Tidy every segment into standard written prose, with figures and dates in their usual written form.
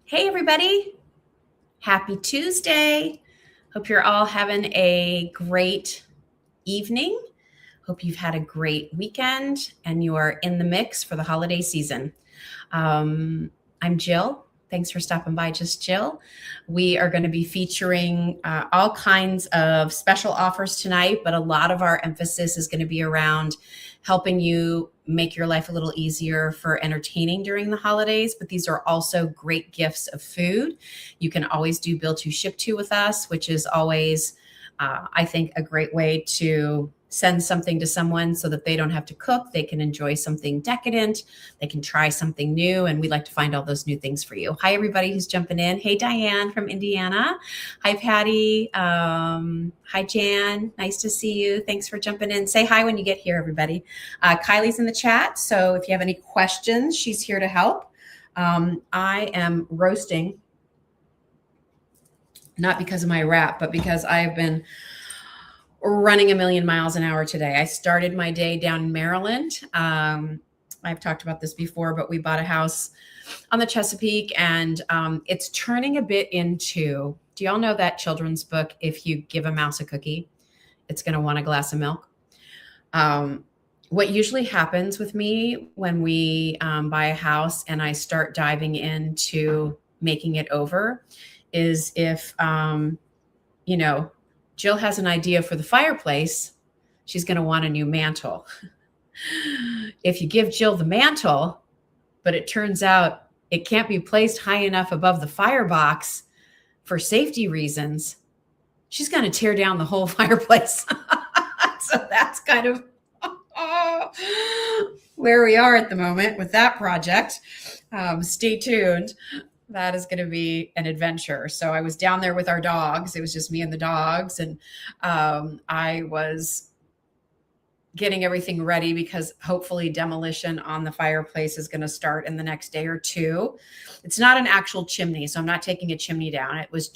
Hey, everybody. Happy Tuesday. Hope you're all having a great evening. Hope you've had a great weekend and you are in the mix for the holiday season. I'm Jill. Thanks for stopping by, Just Jill. We are going to be featuring all kinds of special offers tonight, but a lot of our emphasis is going to be around helping you make your life a little easier for entertaining during the holidays. But these are also great gifts of food. You can always do Bill to Ship to with us, which is always, I think, a great way to send something to someone so that they don't have to cook. They can enjoy something decadent. They can try something new. And we like to find all those new things for you. Hi, everybody who's jumping in. Hey, Diane from Indiana. Hi, Patty. Hi, Jan. Nice to see you. Thanks for jumping in. Say hi when you get here, everybody. Kylie's in the chat. So if you have any questions, she's here to help. I am roasting, not because of my rap, but because I have been running a million miles an hour today. I started my day down in Maryland. I've talked about this before, but we bought a house on the Chesapeake, and it's turning a bit into, do y'all know that children's book, If You Give a Mouse a Cookie, it's going to want a glass of milk? What usually happens with me when we buy a house and I start diving into making it over is if, Jill has an idea for the fireplace, she's going to want a new mantle. If you give Jill the mantle, but it turns out it can't be placed high enough above the firebox for safety reasons, she's going to tear down the whole fireplace. So that's kind of where we are at the moment with that project. Stay tuned. That is going to be an adventure. So I was down there with our dogs. It was just me and the dogs. And I was getting everything ready because hopefully demolition on the fireplace is going to start in the next day or two. It's not an actual chimney, so I'm not taking a chimney down. It was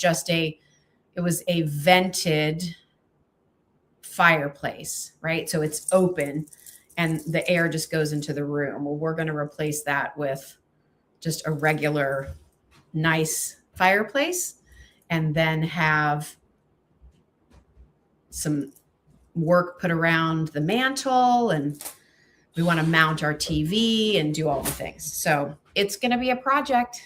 a vented fireplace, right? So it's open and the air just goes into the room. Well, we're going to replace that with just a regular nice fireplace and then have some work put around the mantle, and we want to mount our TV and do all the things. So it's going to be a project,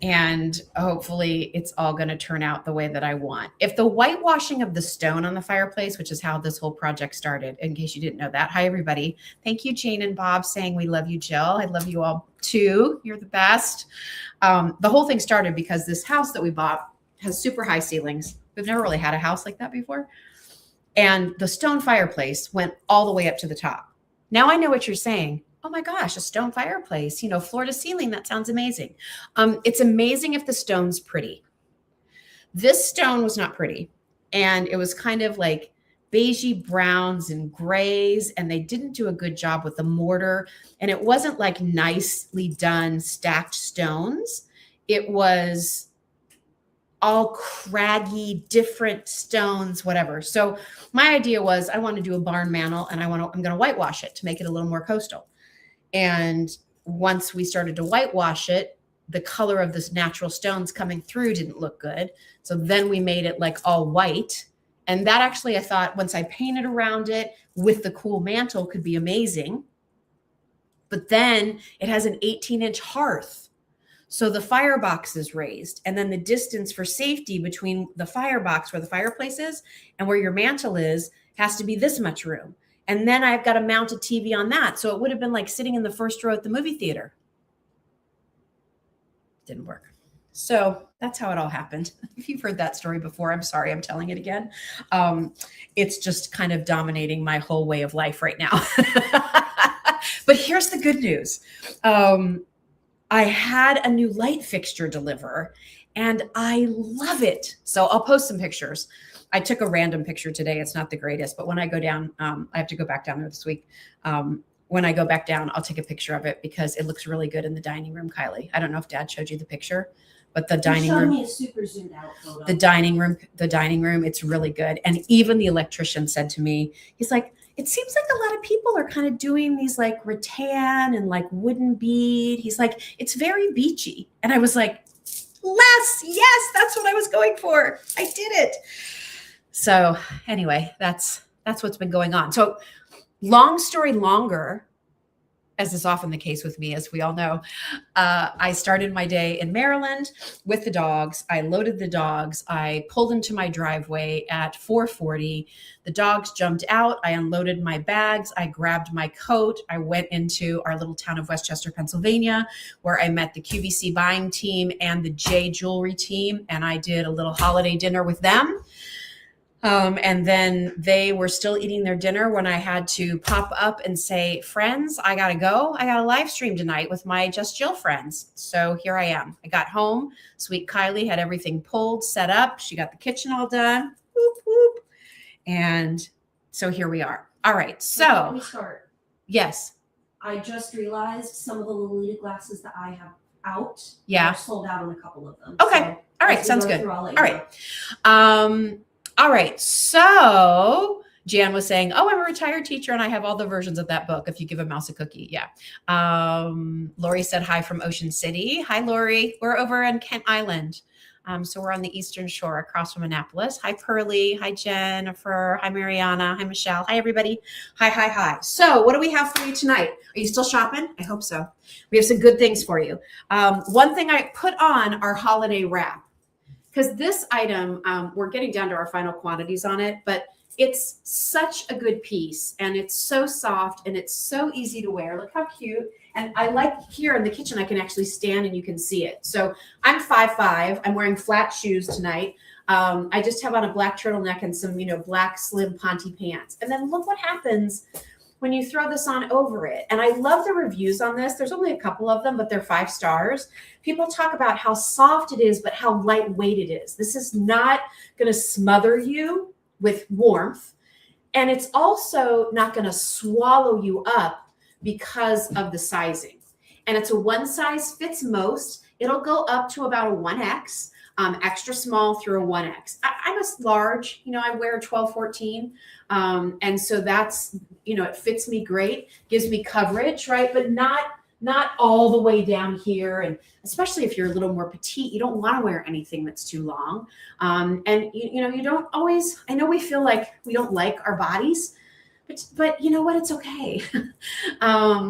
and hopefully it's all going to turn out the way that I want. If the whitewashing of the stone on the fireplace, which is how this whole project started, in case you didn't know that. Hi, everybody. Thank you, Jane and Bob, saying we love you, Jill. I love you all too. You're the best. The whole thing started because this house that we bought has super high ceilings. We've never really had a house like that before. And the stone fireplace went all the way up to the top. Now I know what you're saying. Oh my gosh, a stone fireplace, floor to ceiling. That sounds amazing. It's amazing if the stone's pretty. This stone was not pretty. And it was kind of like beigey browns and grays, and they didn't do a good job with the mortar. And it wasn't like nicely done stacked stones. It was all craggy, different stones, whatever. So my idea was I want to do a barn mantle, and I'm going to whitewash it to make it a little more coastal. And once we started to whitewash it, the color of this natural stones coming through didn't look good. So then we made it like all white. And that actually, I thought, once I painted around it with the cool mantle, could be amazing. But then it has an 18-inch hearth. So the firebox is raised. And then the distance for safety between the firebox, where the fireplace is, and where your mantle is, has to be this much room. And then I've got to mount a TV on that. So it would have been like sitting in the first row at the movie theater. Didn't work. So that's how it all happened. If you've heard that story before, I'm sorry, I'm telling it again. It's just kind of dominating my whole way of life right now. But here's the good news. I had a new light fixture deliver, and I love it. So I'll post some pictures. I took a random picture today. It's not the greatest, but when I go down, I have to go back down there this week. When I go back down, I'll take a picture of it because it looks really good in the dining room, Kylie. I don't know if Dad showed you the picture, but the dining room, me a super zoomed out photo. the dining room, it's really good. And even the electrician said to me, he's like, it seems like a lot of people are kind of doing these like rattan and like wooden bead. He's like, it's very beachy. And I was like, yes, that's what I was going for. I did it. So anyway, that's what's been going on. So long story longer, as is often the case with me, as we all know, I started my day in Maryland with the dogs. I loaded the dogs. I pulled into my driveway at 4:40. The dogs jumped out. I unloaded my bags. I grabbed my coat. I went into our little town of Westchester, Pennsylvania, where I met the QVC buying team and the J Jewelry team. And I did a little holiday dinner with them. And then they were still eating their dinner when I had to pop up and say, friends, I got to go. I got a live stream tonight with my Just Jill friends. So here I am. I got home. Sweet Kylie had everything pulled, set up. She got the kitchen all done. Whoop, whoop. And so here we are. All right. So let me start. Yes. I just realized some of the Lolita glasses that I have out are sold out on a couple of them. Okay. So all right. Sounds good. All right. All right. So Jan was saying, oh, I'm a retired teacher and I have all the versions of that book. If you give a mouse a cookie. Yeah. Lori said hi from Ocean City. Hi, Lori. We're over in Kent Island. So we're on the Eastern Shore across from Annapolis. Hi, Pearlie. Hi, Jennifer. Hi, Mariana. Hi, Michelle. Hi, everybody. Hi. So what do we have for you tonight? Are you still shopping? I hope so. We have some good things for you. One thing I put on our holiday wrap, because this item, we're getting down to our final quantities on it, but it's such a good piece and it's so soft and it's so easy to wear. Look how cute. And I like here in the kitchen, I can actually stand and you can see it. So I'm 5'5". I'm wearing flat shoes tonight. I just have on a black turtleneck and some, black slim Ponte pants. And then look what happens when you throw this on over it. And I love the reviews on this. There's only a couple of them, but they're 5 stars. People talk about how soft it is, but how lightweight it is. This is not going to smother you with warmth. And it's also not going to swallow you up because of the sizing. And it's a one size fits most. It'll go up to about a 1X, extra small through a 1X. I'm a large, I wear 12, 14. And so that's, it fits me great, gives me coverage, right? But not all the way down here. And especially if you're a little more petite, you don't want to wear anything that's too long. And you don't always, I know we feel like we don't like our bodies, but you know what, it's okay.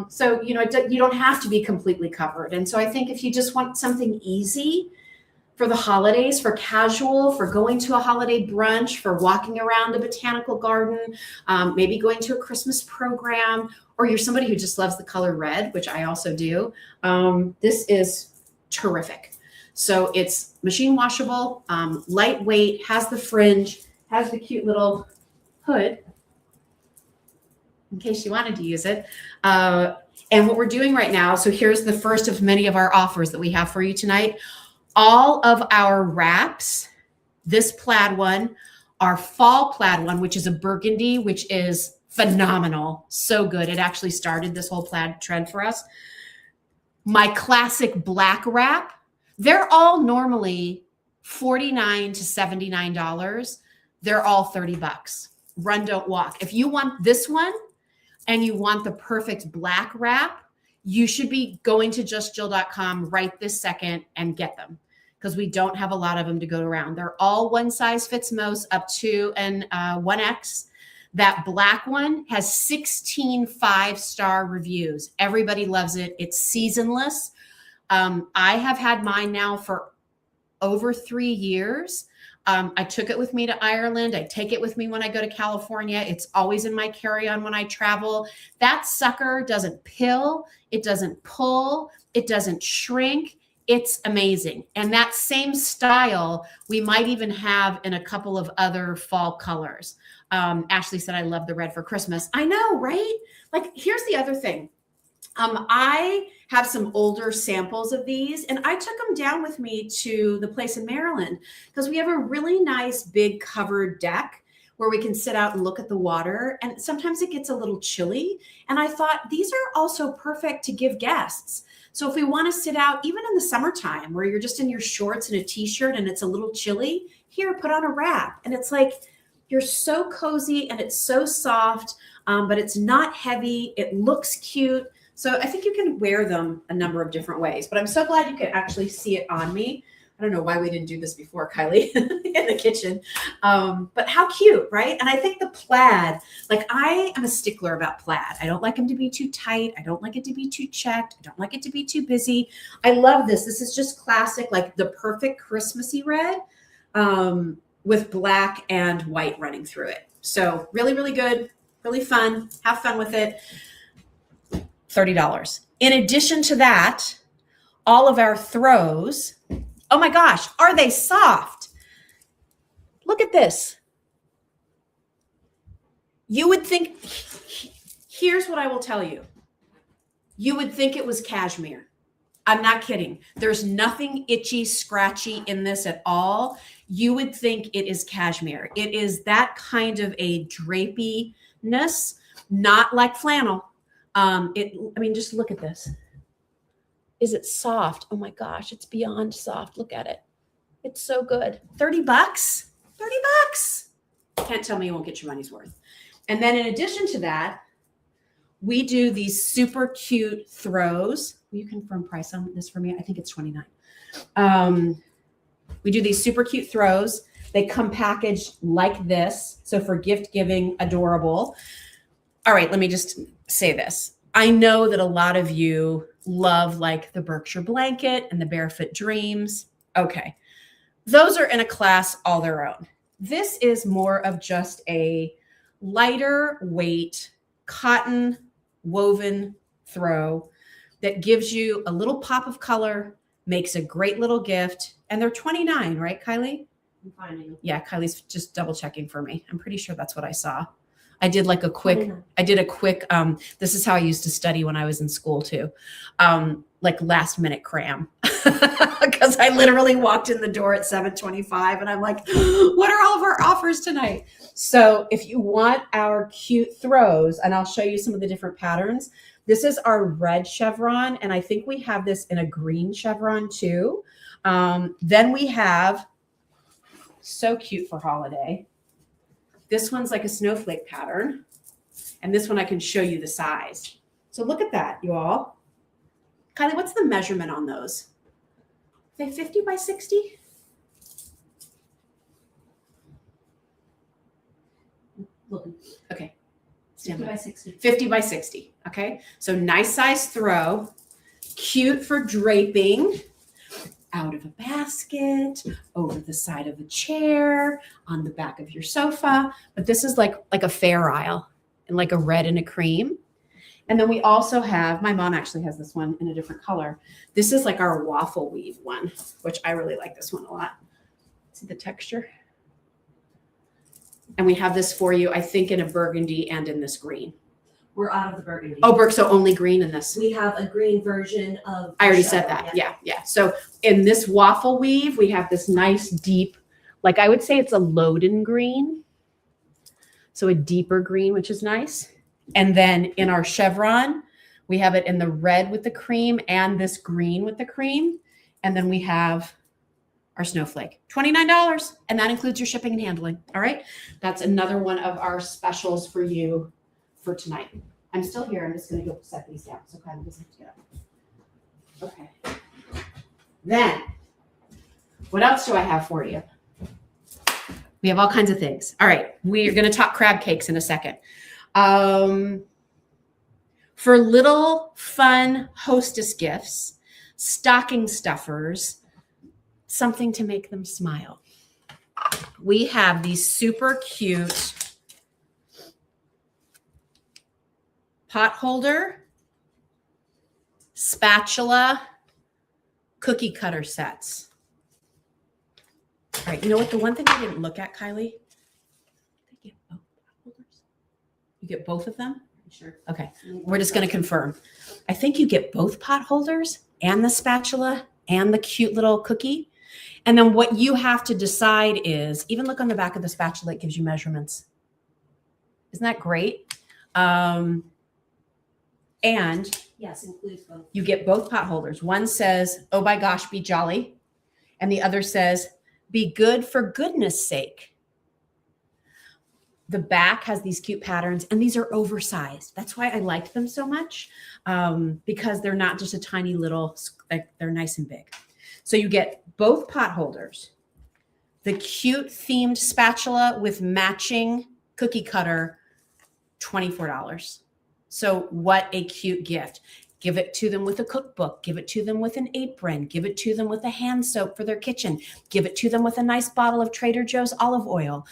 So, you don't have to be completely covered. And so I think if you just want something easy for the holidays, for casual, for going to a holiday brunch, for walking around a botanical garden, maybe going to a Christmas program, or you're somebody who just loves the color red, which I also do, this is terrific. So it's machine washable, lightweight, has the fringe, has the cute little hood in case you wanted to use it. And what we're doing right now, so here's the first of many of our offers that we have for you tonight. All of our wraps, this plaid one, our fall plaid one, which is a burgundy, which is phenomenal. So good. It actually started this whole plaid trend for us. My classic black wrap, they're all normally $49 to $79. They're all $30. Run, don't walk. If you want this one and you want the perfect black wrap, you should be going to justjill.com right this second and get them, because we don't have a lot of them to go around. They're all one size fits most, up to an 1X. That black one has 16 5-star reviews. Everybody loves it. It's seasonless. I have had mine now for over 3 years. I took it with me to Ireland. I take it with me when I go to California. It's always in my carry-on when I travel. That sucker doesn't pill. It doesn't pull. It doesn't shrink. It's amazing. And that same style, we might even have in a couple of other fall colors. Ashley said, I love the red for Christmas. I know, right? Like, here's the other thing. I have some older samples of these, and I took them down with me to the place in Maryland because we have a really nice big covered deck where we can sit out and look at the water. And sometimes it gets a little chilly. And I thought these are also perfect to give guests. So if we want to sit out, even in the summertime where you're just in your shorts and a t-shirt and it's a little chilly, here, put on a wrap. And it's like, You're so cozy and it's so soft, but it's not heavy. It looks cute. So I think you can wear them a number of different ways, but I'm so glad you could actually see it on me. I don't know why we didn't do this before, Kylie, in the kitchen. But how cute, right? And I think the plaid, like I am a stickler about plaid. I don't like them to be too tight. I don't like it to be too checked. I don't like it to be too busy. I love this. This is just classic, like the perfect Christmassy red with black and white running through it. So really, really good, really fun. Have fun with it. $30. In addition to that, all of our throws, oh my gosh, are they soft? Look at this. You would think, here's what I will tell you. You would think it was cashmere. I'm not kidding. There's nothing itchy, scratchy in this at all. You would think it is cashmere. It is that kind of a drapiness, not like flannel. I mean, just look at this. Is it soft? Oh my gosh, it's beyond soft. Look at it. It's so good. 30 bucks. 30 bucks. Can't tell me you won't get your money's worth. And then in addition to that, we do these super cute throws. Will you confirm price on this for me? I think it's $29. We do these super cute throws. They come packaged like this. So for gift giving, adorable. All right, let me just say this. I know that a lot of you love like the Berkshire blanket and the Barefoot Dreams. Okay, those are in a class all their own. This is more of just a lighter weight cotton woven throw that gives you a little pop of color, makes a great little gift. And they're $29, right, Kylie? I'm finding. Yeah, Kylie's just double checking for me. I'm pretty sure that's what I saw. I did like a quick, 29. I did a quick, this is how I used to study when I was in school too. Like last minute cram. Because I literally walked in the door at 7:25 and I'm like, what are all of our offers tonight? So if you want our cute throws, and I'll show you some of the different patterns. This is our red chevron. And I think we have this in a green chevron too. Then we have, so cute for holiday. This one's like a snowflake pattern. And this one I can show you the size. So look at that, you all. Kylie, what's the measurement on those? Are they 50 by 60? Looking. Okay. Stand 50 by. by 60. 50 by 60. Okay. So nice size throw, cute for draping out of a basket, over the side of a chair, on the back of your sofa. But this is like a Fair Isle and like a red and a cream. And then we also have, my mom actually has this one in a different color. This is like our waffle weave one, which I really like this one a lot. See the texture? And we have this for you, I think, in a burgundy and in this green. We're out of the burgundy. Oh, Brooke, so only green in this. We have a green version of. I already said that. Yeah. So in this waffle weave, we have this nice deep, like I would say it's a Loden green. So a deeper green, which is nice. And then in our chevron, we have it in the red with the cream and this green with the cream. And then we have our snowflake, $29. And that includes your shipping and handling. All right. That's another one of our specials for you for tonight. I'm still here. I'm just going to go set these down. So Kylie doesn't have to get up. Okay. Then, what else do I have for you? We have all kinds of things. All right. We're going to talk crab cakes in a second. For little fun hostess gifts, stocking stuffers, something to make them smile. We have these super cute pot holder, spatula, cookie cutter sets. All right, you know what? The one thing I didn't look at, Kylie, they get both pot holders. You get both of them? Sure. Okay, we're just going to confirm. I think you get both pot holders and the spatula and the cute little cookie. And then what you have to decide is, even look on the back of the spatula, it gives you measurements. Isn't that great? And yes, includes both. you get both pot holders. One says, oh my gosh, be jolly. And the other says, be good for goodness sake. The back has these cute patterns, and these are oversized. That's why I liked them so much, because they're not just a tiny little, like they're nice and big. So you get both pot holders, the cute themed spatula with matching cookie cutter, $24. So what a cute gift. Give it to them with a cookbook. Give it to them with an apron. Give it to them with a hand soap for their kitchen. Give it to them with a nice bottle of Trader Joe's olive oil.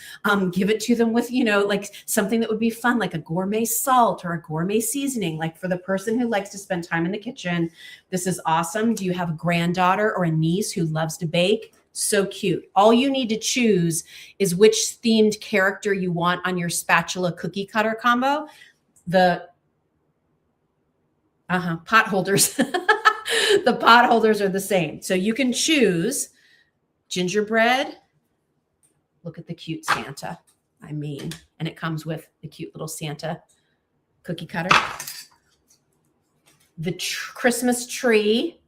Give it to them with, like something that would be fun, like a gourmet salt or a gourmet seasoning, like for the person who likes to spend time in the kitchen. This is awesome. Do you have a granddaughter or a niece who loves to bake? So cute. All you need to choose is which themed character you want on your spatula cookie cutter combo. The pot holders. The pot holders are the same. So you can choose gingerbread. Look at the cute Santa. And it comes with the cute little Santa cookie cutter. The Christmas tree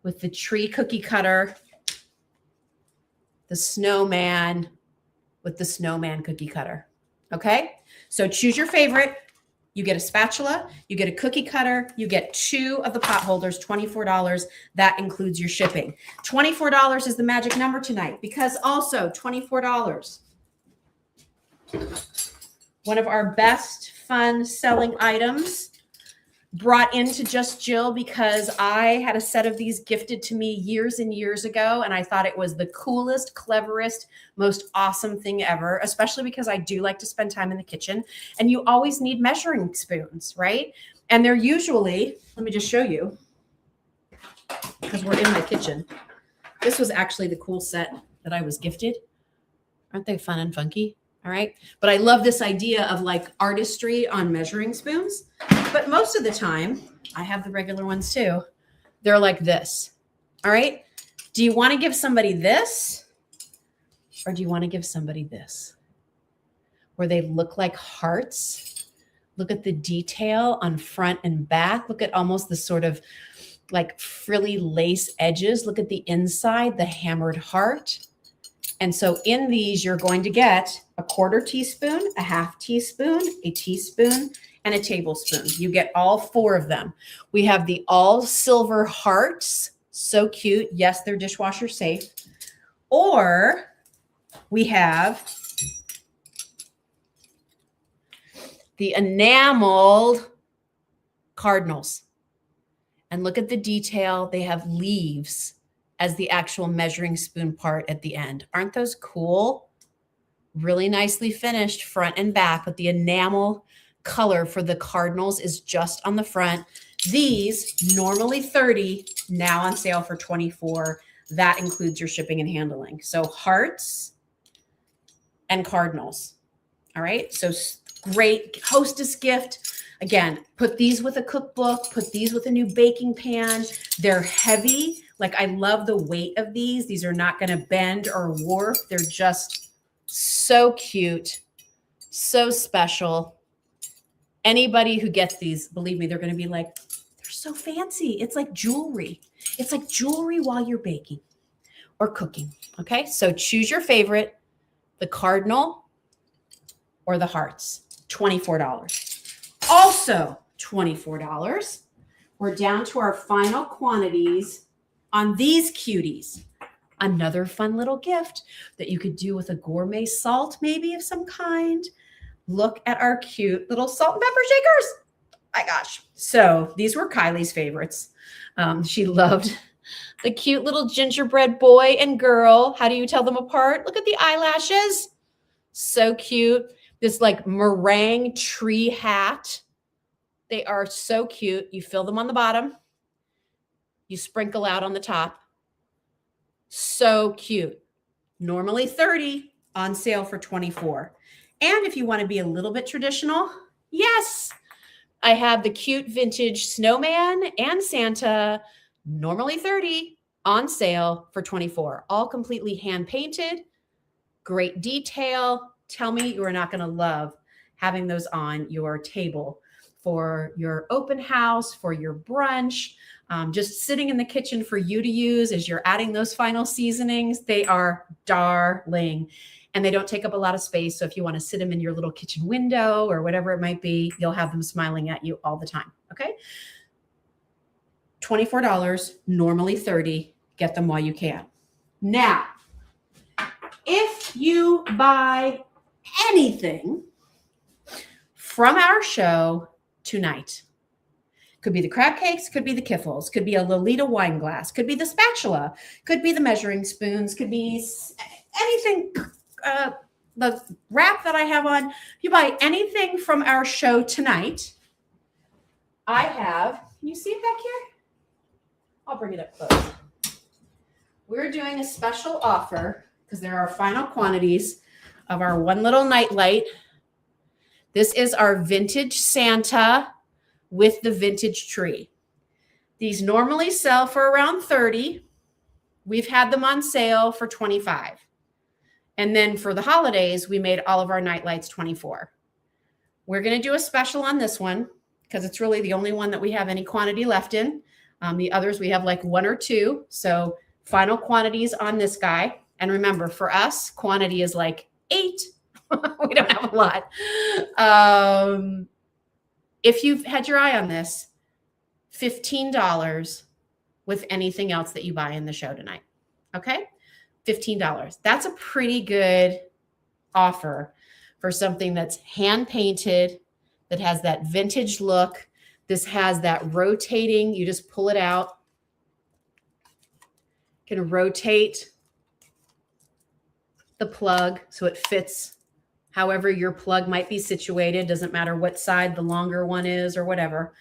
with the tree cookie cutter. The snowman with the snowman cookie cutter. Okay? So choose your favorite. You get a spatula, you get a cookie cutter, you get 2 of the pot holders, $24. That includes your shipping. $24 is the magic number tonight, because also $24. One of our best fun selling items, brought into Just Jill because I had a set of these gifted to me years and years ago, and I thought it was the coolest, cleverest, most awesome thing ever, especially because I do like to spend time in the kitchen, and you always need measuring spoons, right? And they're usually, let me just show you, because we're in my kitchen. This was actually the cool set that I was gifted. Aren't they fun and funky? All right. But I love this idea of like artistry on measuring spoons. But most of the time, I have the regular ones too. They're like this. All right. Do you want to give somebody this? Or do you want to give somebody this? Where they look like hearts. Look at the detail on front and back. Look at almost the sort of like frilly lace edges. Look at the inside, the hammered heart. And so in these, you're going to get a 1/4 teaspoon, a 1/2 teaspoon, a teaspoon, and a tablespoon. You get all 4 of them. We have the all silver hearts. So cute. Yes, they're dishwasher safe. Or we have the enameled cardinals. And look at the detail. They have leaves as the actual measuring spoon part at the end. Aren't those cool? Really nicely finished front and back, but the enamel color for the cardinals is just on the front. These, normally $30, now on sale for $24. That includes your shipping and handling. So hearts and cardinals. All right, so great hostess gift. Again, put these with a cookbook, put these with a new baking pan. They're heavy. Like, I love the weight of these. These are not going to bend or warp. They're just so cute, so special. Anybody who gets these, believe me, they're going to be like, they're so fancy. It's like jewelry. It's like jewelry while you're baking or cooking. Okay, so choose your favorite, the cardinal or the hearts, $24. Also $24. We're down to our final quantities on these cuties. Another fun little gift that you could do with a gourmet salt, maybe of some kind. Look at our cute little salt and pepper shakers. My gosh. So these were Kylie's favorites. She loved the cute little gingerbread boy and girl. How do you tell them apart? Look at the eyelashes. So cute. This like meringue tree hat. They are so cute. You fill them on the bottom. You sprinkle out on the top. So cute. Normally $30, on sale for $24. And if you want to be a little bit traditional, yes, I have the cute vintage snowman and Santa, normally $30, on sale for $24. All completely hand painted, great detail. Tell me you are not going to love having those on your table for your open house, for your brunch, just sitting in the kitchen for you to use as you're adding those final seasonings. They are darling. and they don't take up a lot of space. So if you want to sit them in your little kitchen window or whatever it might be, you'll have them smiling at you all the time. Okay. $24, normally $30. Get them while you can. Now, if you buy anything from our show tonight, could be the crab cakes, could be the kiffles, could be a Lolita wine glass, could be the spatula, could be the measuring spoons, could be anything, the wrap that I have on. If you buy anything from our show tonight, I have, can you see it back here? I'll bring it up close. We're doing a special offer because there are final quantities of our one little nightlight. This is our vintage Santa with the vintage tree. These normally sell for around $30. We've had them on sale for $25. And then for the holidays, we made all of our nightlights $24. We're going to do a special on this one because it's really the only one that we have any quantity left in. The others, we have like 1 or 2. So final quantities on this guy. And remember, for us, quantity is like 8. We don't have a lot. If you've had your eye on this, $15 with anything else that you buy in the show tonight. Okay? $15. That's a pretty good offer for something that's hand painted, that has that vintage look. This has that rotating, you just pull it out. You can rotate the plug so it fits however your plug might be situated. Doesn't matter what side the longer one is or whatever.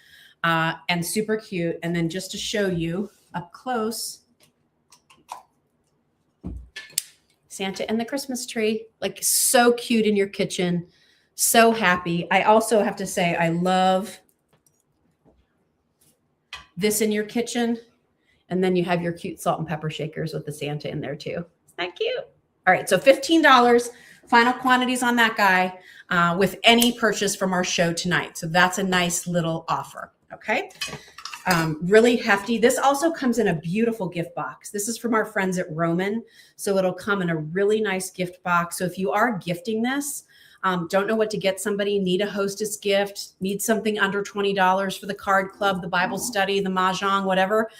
And super cute. And then just to show you up close, Santa and the Christmas tree, like so cute in your kitchen. So happy. I also have to say, I love this in your kitchen. And then you have your cute salt and pepper shakers with the Santa in there too. Isn't that cute? All right. So $15, final quantities on that guy with any purchase from our show tonight. So that's a nice little offer. Okay. Really hefty. This also comes in a beautiful gift box. This is from our friends at Roman. So it'll come in a really nice gift box. So if you are gifting this, don't know what to get somebody, need a hostess gift, need something under $20 for the card club, the Bible study, the mahjong, whatever.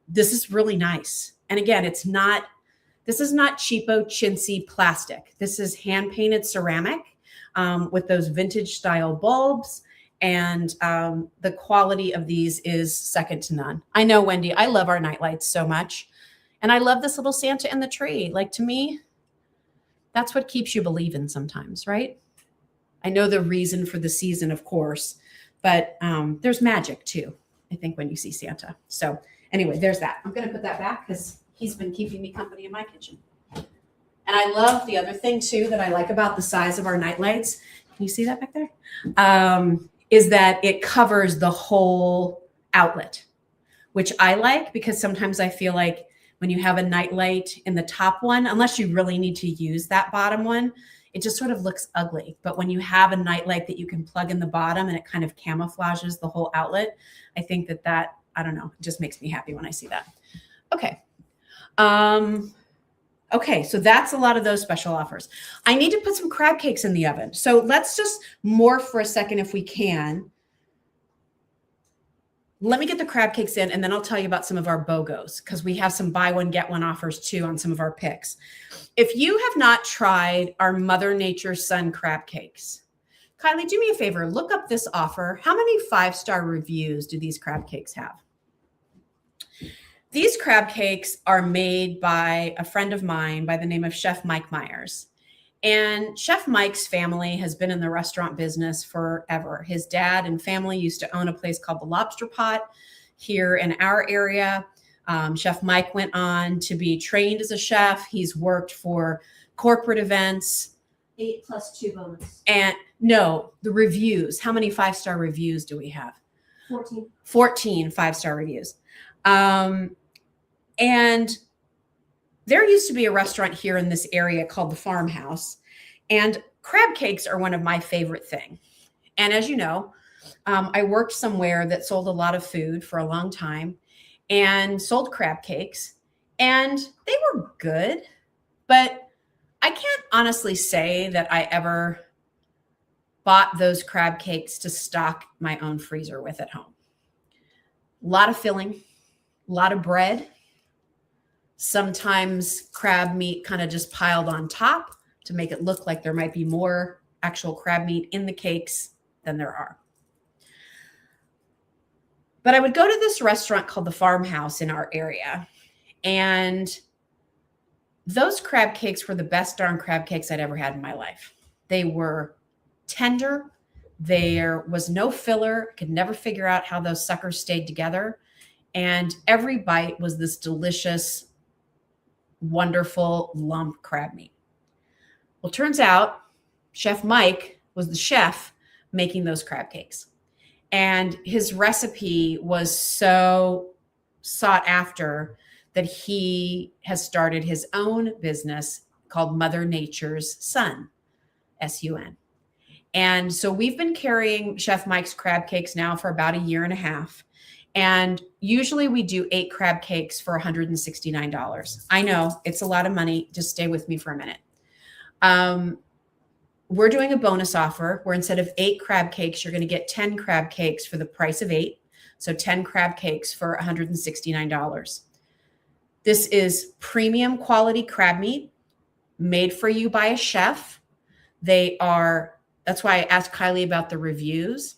This is really nice. And again, this is not cheapo, chintzy plastic. This is hand painted ceramic with those vintage style bulbs. And the quality of these is second to none. I know, Wendy, I love our nightlights so much. And I love this little Santa in the tree. Like, to me, that's what keeps you believing sometimes, right? I know the reason for the season, of course, but there's magic too, I think, when you see Santa. So anyway, there's that. I'm going to put that back because he's been keeping me company in my kitchen. And I love the other thing too that I like about the size of our nightlights. Can you see that back there? Is that it covers the whole outlet, which I like because sometimes I feel like when you have a nightlight in the top one, unless you really need to use that bottom one, it just sort of looks ugly. But when you have a nightlight that you can plug in the bottom and it kind of camouflages the whole outlet, I think that, I don't know, it just makes me happy when I see that. Okay. Okay, so that's a lot of those special offers. I need to put some crab cakes in the oven. So let's just morph for a second if we can. Let me get the crab cakes in, and then I'll tell you about some of our BOGOs because we have some buy one, get one offers too on some of our picks. If you have not tried our Mother Nature Sun crab cakes, Kylie, do me a favor, look up this offer. How many 5-star reviews do these crab cakes have? These crab cakes are made by a friend of mine by the name of Chef Mike Myers. And Chef Mike's family has been in the restaurant business forever. His dad and family used to own a place called the Lobster Pot here in our area. Chef Mike went on to be trained as a chef. He's worked for corporate events. 8 + 2 bonus. And no, the reviews. How many 5-star reviews do we have? 14. 14 5-star reviews. And there used to be a restaurant here in this area called the Farmhouse, and crab cakes are one of my favorite things. And as you know, I worked somewhere that sold a lot of food for a long time and sold crab cakes, and they were good, but I can't honestly say that I ever bought those crab cakes to stock my own freezer with at home. A lot of filling, a lot of bread, sometimes crab meat kind of just piled on top to make it look like there might be more actual crab meat in the cakes than there are. But I would go to this restaurant called the Farmhouse in our area, and those crab cakes were the best darn crab cakes I'd ever had in my life. They were tender. There was no filler. Could never figure out how those suckers stayed together. And every bite was this delicious, wonderful lump crab meat. Well, turns out Chef Mike was the chef making those crab cakes. And his recipe was so sought after that he has started his own business called Mother Nature's Sun, S-U-N. And so we've been carrying Chef Mike's crab cakes now for about a year and a half. And usually we do 8 crab cakes for $169. I know it's a lot of money. Just stay with me for a minute. We're doing a bonus offer where instead of 8 crab cakes, you're going to get 10 crab cakes for the price of 8. So 10 crab cakes for $169. This is premium quality crab meat made for you by a chef. That's why I asked Kylie about the reviews,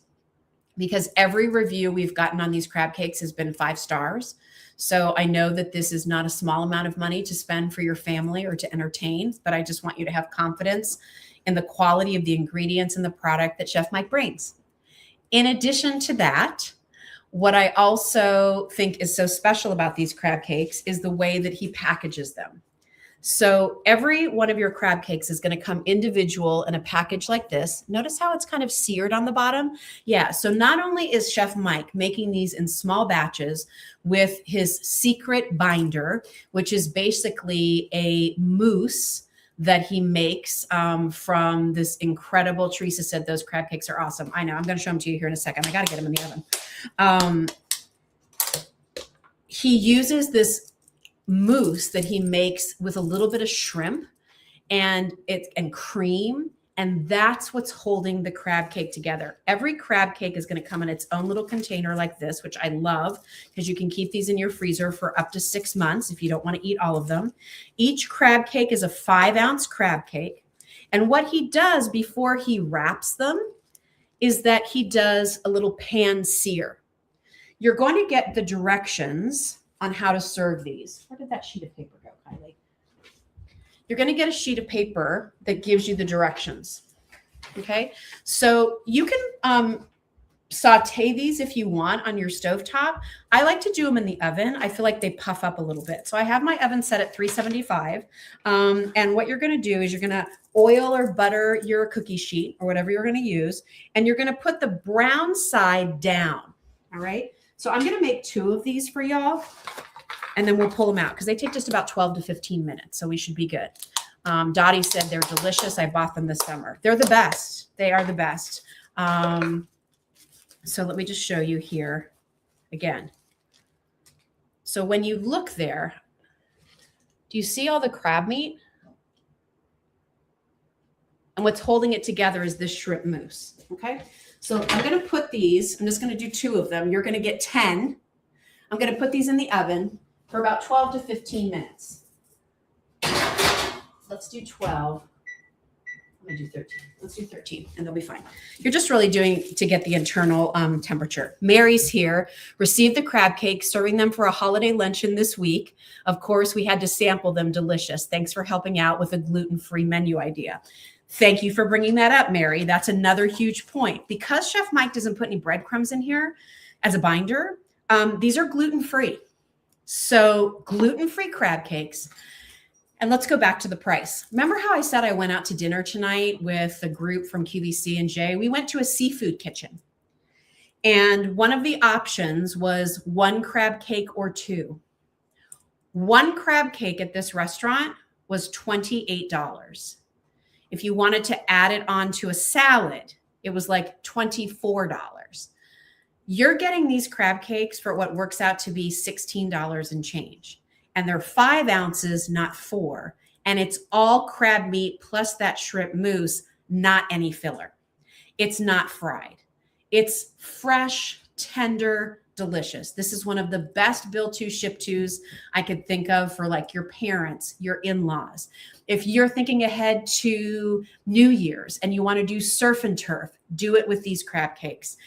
because every review we've gotten on these crab cakes has been 5 stars. So I know that this is not a small amount of money to spend for your family or to entertain, but I just want you to have confidence in the quality of the ingredients and the product that Chef Mike brings. In addition to that, what I also think is so special about these crab cakes is the way that he packages them. So every one of your crab cakes is going to come individual in a package like this. Notice how it's kind of seared on the bottom? Yeah, so not only is Chef Mike making these in small batches with his secret binder, which is basically a mousse that he makes from this incredible, Teresa said those crab cakes are awesome. I know, I'm going to show them to you here in a second. I got to get them in the oven. He uses this mousse that he makes with a little bit of shrimp and cream, and that's what's holding the crab cake together. Every crab cake is going to come in its own little container like this, which I love because you can keep these in your freezer for up to 6 months if you don't want to eat all of them. Each crab cake is a 5-ounce crab cake, and what he does before he wraps them is that he does a little pan sear. You're going to get the directions on how to serve these. Where did that sheet of paper go, Kylie? You're going to get a sheet of paper that gives you the directions. Okay. So you can saute these if you want on your stovetop. I like to do them in the oven. I feel like they puff up a little bit. So I have my oven set at 375. And what you're going to do is you're going to oil or butter your cookie sheet or whatever you're going to use. And you're going to put the brown side down. All right. So I'm going to make 2 of these for y'all, and then we'll pull them out because they take just about 12 to 15 minutes. So we should be good. Dottie said they're delicious. I bought them this summer. They're the best. They are the best. So let me just show you here again. So when you look there, do you see all the crab meat? And what's holding it together is this shrimp mousse. Okay. So I'm going to put these, I'm just going to do 2 of them. You're going to get 10. I'm going to put these in the oven for about 12 to 15 minutes. Let's do 12. I'm going to do 13. Let's do 13 and they'll be fine. You're just really doing to get the internal temperature. Mary's here, received the crab cakes, serving them for a holiday luncheon this week. Of course, we had to sample them. Delicious. Thanks for helping out with a gluten-free menu idea. Thank you for bringing that up, Mary. That's another huge point. Because Chef Mike doesn't put any breadcrumbs in here as a binder, these are gluten-free. So gluten-free crab cakes. And let's go back to the price. Remember how I said I went out to dinner tonight with a group from QVC and Jay? We went to a seafood kitchen. And one of the options was 1 crab cake or 2. 1 crab cake at this restaurant was $28. If you wanted to add it on to a salad, it was like $24. You're getting these crab cakes for what works out to be $16 and change. And they're 5 ounces, not 4. And it's all crab meat plus that shrimp mousse, not any filler. It's not fried. It's fresh, tender, delicious. This is one of the best bill to ship tos I could think of for like your parents, your in-laws. If you're thinking ahead to New Year's and you want to do surf and turf, do it with these crab cakes.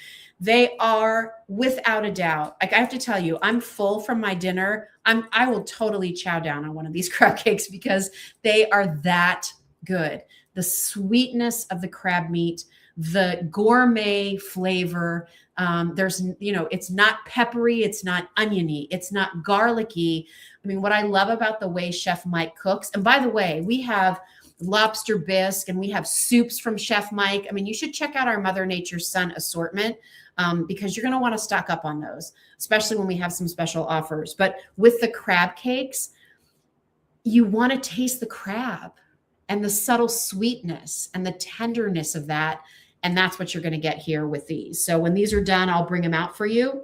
They are without a doubt. Like, I have to tell you, I'm full from my dinner. I will totally chow down on one of these crab cakes because they are that good. The sweetness of the crab meat, the gourmet flavor. There's, it's not peppery, it's not oniony, it's not garlicky. I mean, what I love about the way Chef Mike cooks, and by the way, we have lobster bisque and we have soups from Chef Mike. I mean, you should check out our Mother Nature's Son assortment because you're going to want to stock up on those, especially when we have some special offers. But with the crab cakes, you want to taste the crab and the subtle sweetness and the tenderness of that. And that's what you're going to get here with these. So when these are done, I'll bring them out for you.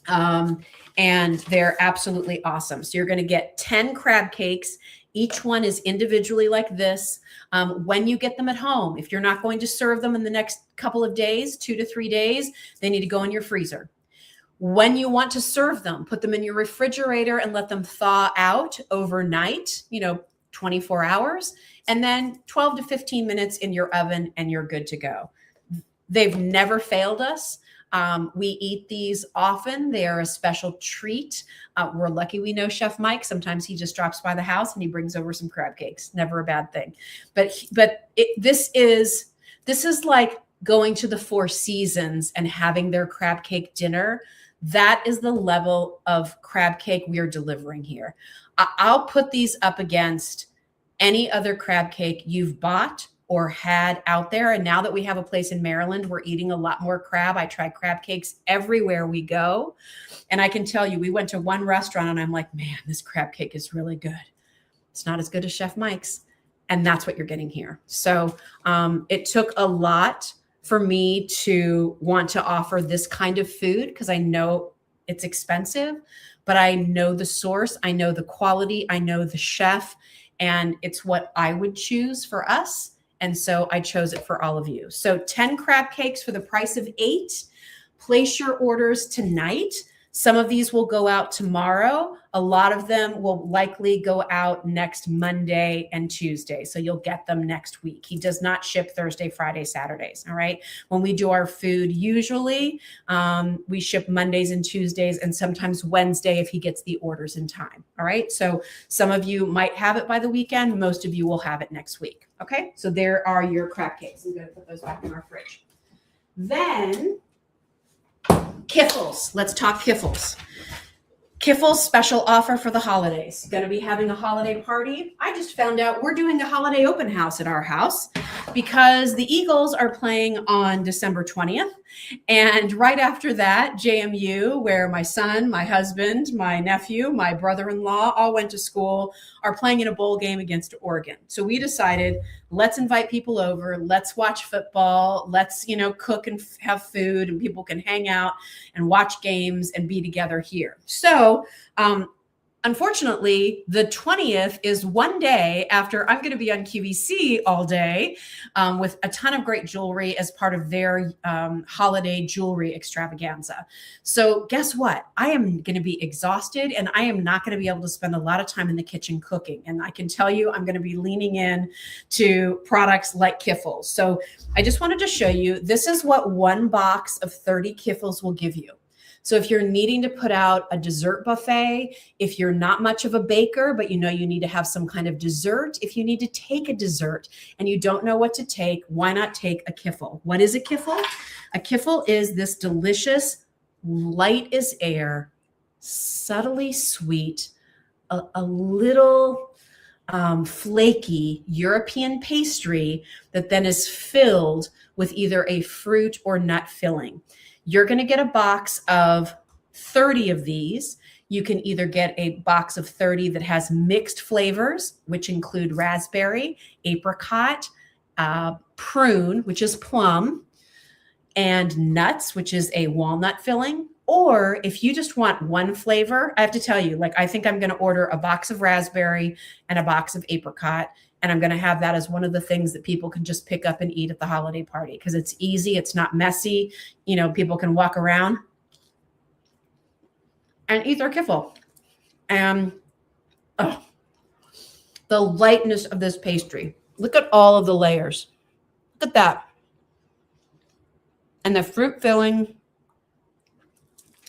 And they're absolutely awesome. So you're going to get 10 crab cakes. Each one is individually like this. When you get them at home, if you're not going to serve them in the next couple of days, 2 to 3 days, they need to go in your freezer. When you want to serve them, put them in your refrigerator and let them thaw out overnight, 24 hours, and then 12 to 15 minutes in your oven and you're good to go. They've never failed us. We eat these often. They are a special treat. We're lucky we know Chef Mike. Sometimes he just drops by the house and he brings over some crab cakes. Never a bad thing. This is like going to the Four Seasons and having their crab cake dinner. That is the level of crab cake we are delivering here. I'll put these up against any other crab cake you've bought or had out there. And now that we have a place in Maryland, we're eating a lot more crab. I try crab cakes everywhere we go. And I can tell you, we went to one restaurant and I'm like, man, this crab cake is really good. It's not as good as Chef Mike's. And that's what you're getting here. So it took a lot for me to want to offer this kind of food because I know it's expensive, but I know the source, I know the quality, I know the chef, and it's what I would choose for us. And so I chose it for all of you. So 10 crab cakes for the price of 8. Place your orders tonight. Some of these will go out tomorrow. A lot of them will likely go out next Monday and Tuesday. So you'll get them next week. He does not ship Thursday, Friday, Saturdays. All right. When we do our food, usually we ship Mondays and Tuesdays and sometimes Wednesday if he gets the orders in time. All right. So some of you might have it by the weekend. Most of you will have it next week. Okay. So there are your crab cakes. I'm going to put those back in our fridge. Then Kiffles. Let's talk Kiffles. Kiffles special offer for the holidays. Going to be having a holiday party. I just found out we're doing a holiday open house at our house because the Eagles are playing on December 20th. And right after that, JMU, where my son, my husband, my nephew, my brother-in-law all went to school, are playing in a bowl game against Oregon. So we decided, let's invite people over. Let's watch football. Let's, cook and have food and people can hang out and watch games and be together here. So, unfortunately, the 20th is one day after I'm going to be on QVC all day with a ton of great jewelry as part of their holiday jewelry extravaganza. So guess what? I am going to be exhausted and I am not going to be able to spend a lot of time in the kitchen cooking. And I can tell you, I'm going to be leaning in to products like Kiffles. So I just wanted to show you, this is what one box of 30 Kiffles will give you. So if you're needing to put out a dessert buffet, if you're not much of a baker, but you need to have some kind of dessert, if you need to take a dessert and you don't know what to take, why not take a Kiffle? What is a Kiffle? A Kiffle is this delicious, light as air, subtly sweet, a little flaky European pastry that then is filled with either a fruit or nut filling. You're going to get a box of 30 of these. You can either get a box of 30 that has mixed flavors, which include raspberry, apricot, prune, which is plum, and nuts, which is a walnut filling, Or if you just want one flavor, I have to tell you, like, I think I'm going to order a box of raspberry and a box of apricot. And I'm going to have that as one of the things that people can just pick up and eat at the holiday party because it's easy. It's not messy. You know, people can walk around and eat their kiffle. And oh, the lightness of this pastry. Look at all of the layers. Look at that. And the fruit filling,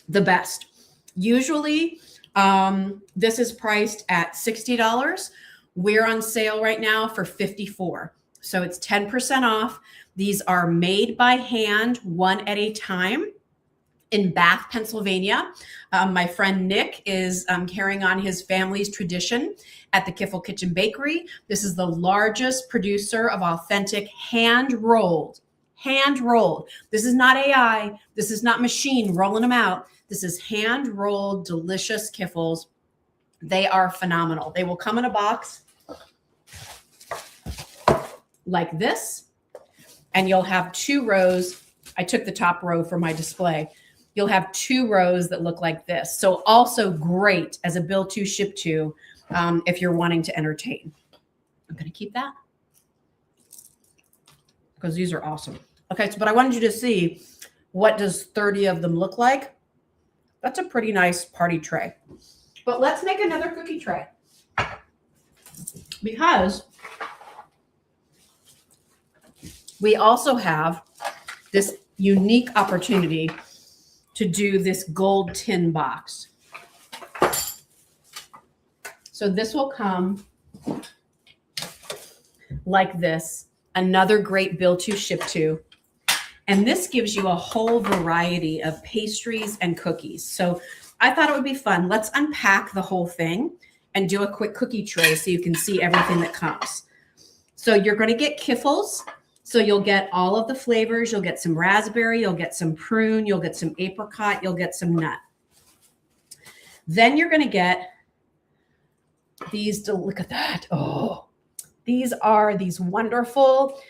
the best. Usually, this is priced at $60. We're on sale right now for $54. So it's 10% off. These are made by hand, one at a time in Bath, Pennsylvania. My friend Nick is carrying on his family's tradition at the Kiffle Kitchen Bakery. This is the largest producer of authentic hand-rolled. This is not AI. This is not machine rolling them out. This is hand-rolled, delicious kiffles. They are phenomenal. They will come in a box like this, and you'll have 2 rows. I took the top row for my display. You'll have 2 rows that look like this. So also great as a bill to, ship to, if you're wanting to entertain. I'm going to keep that because these are awesome. Okay, so, but I wanted you to see what does 30 of them look like. That's a pretty nice party tray. But let's make another cookie tray because we also have this unique opportunity to do this gold tin box. So this will come like this, another great bill to, ship to. And this gives you a whole variety of pastries and cookies. So I thought it would be fun. Let's unpack the whole thing and do a quick cookie tray so you can see everything that comes. So you're going to get kiffles. So you'll get all of the flavors. You'll get some raspberry. You'll get some prune. You'll get some apricot. You'll get some nut. Then you're going to get these. Look at that. Oh, these are these wonderful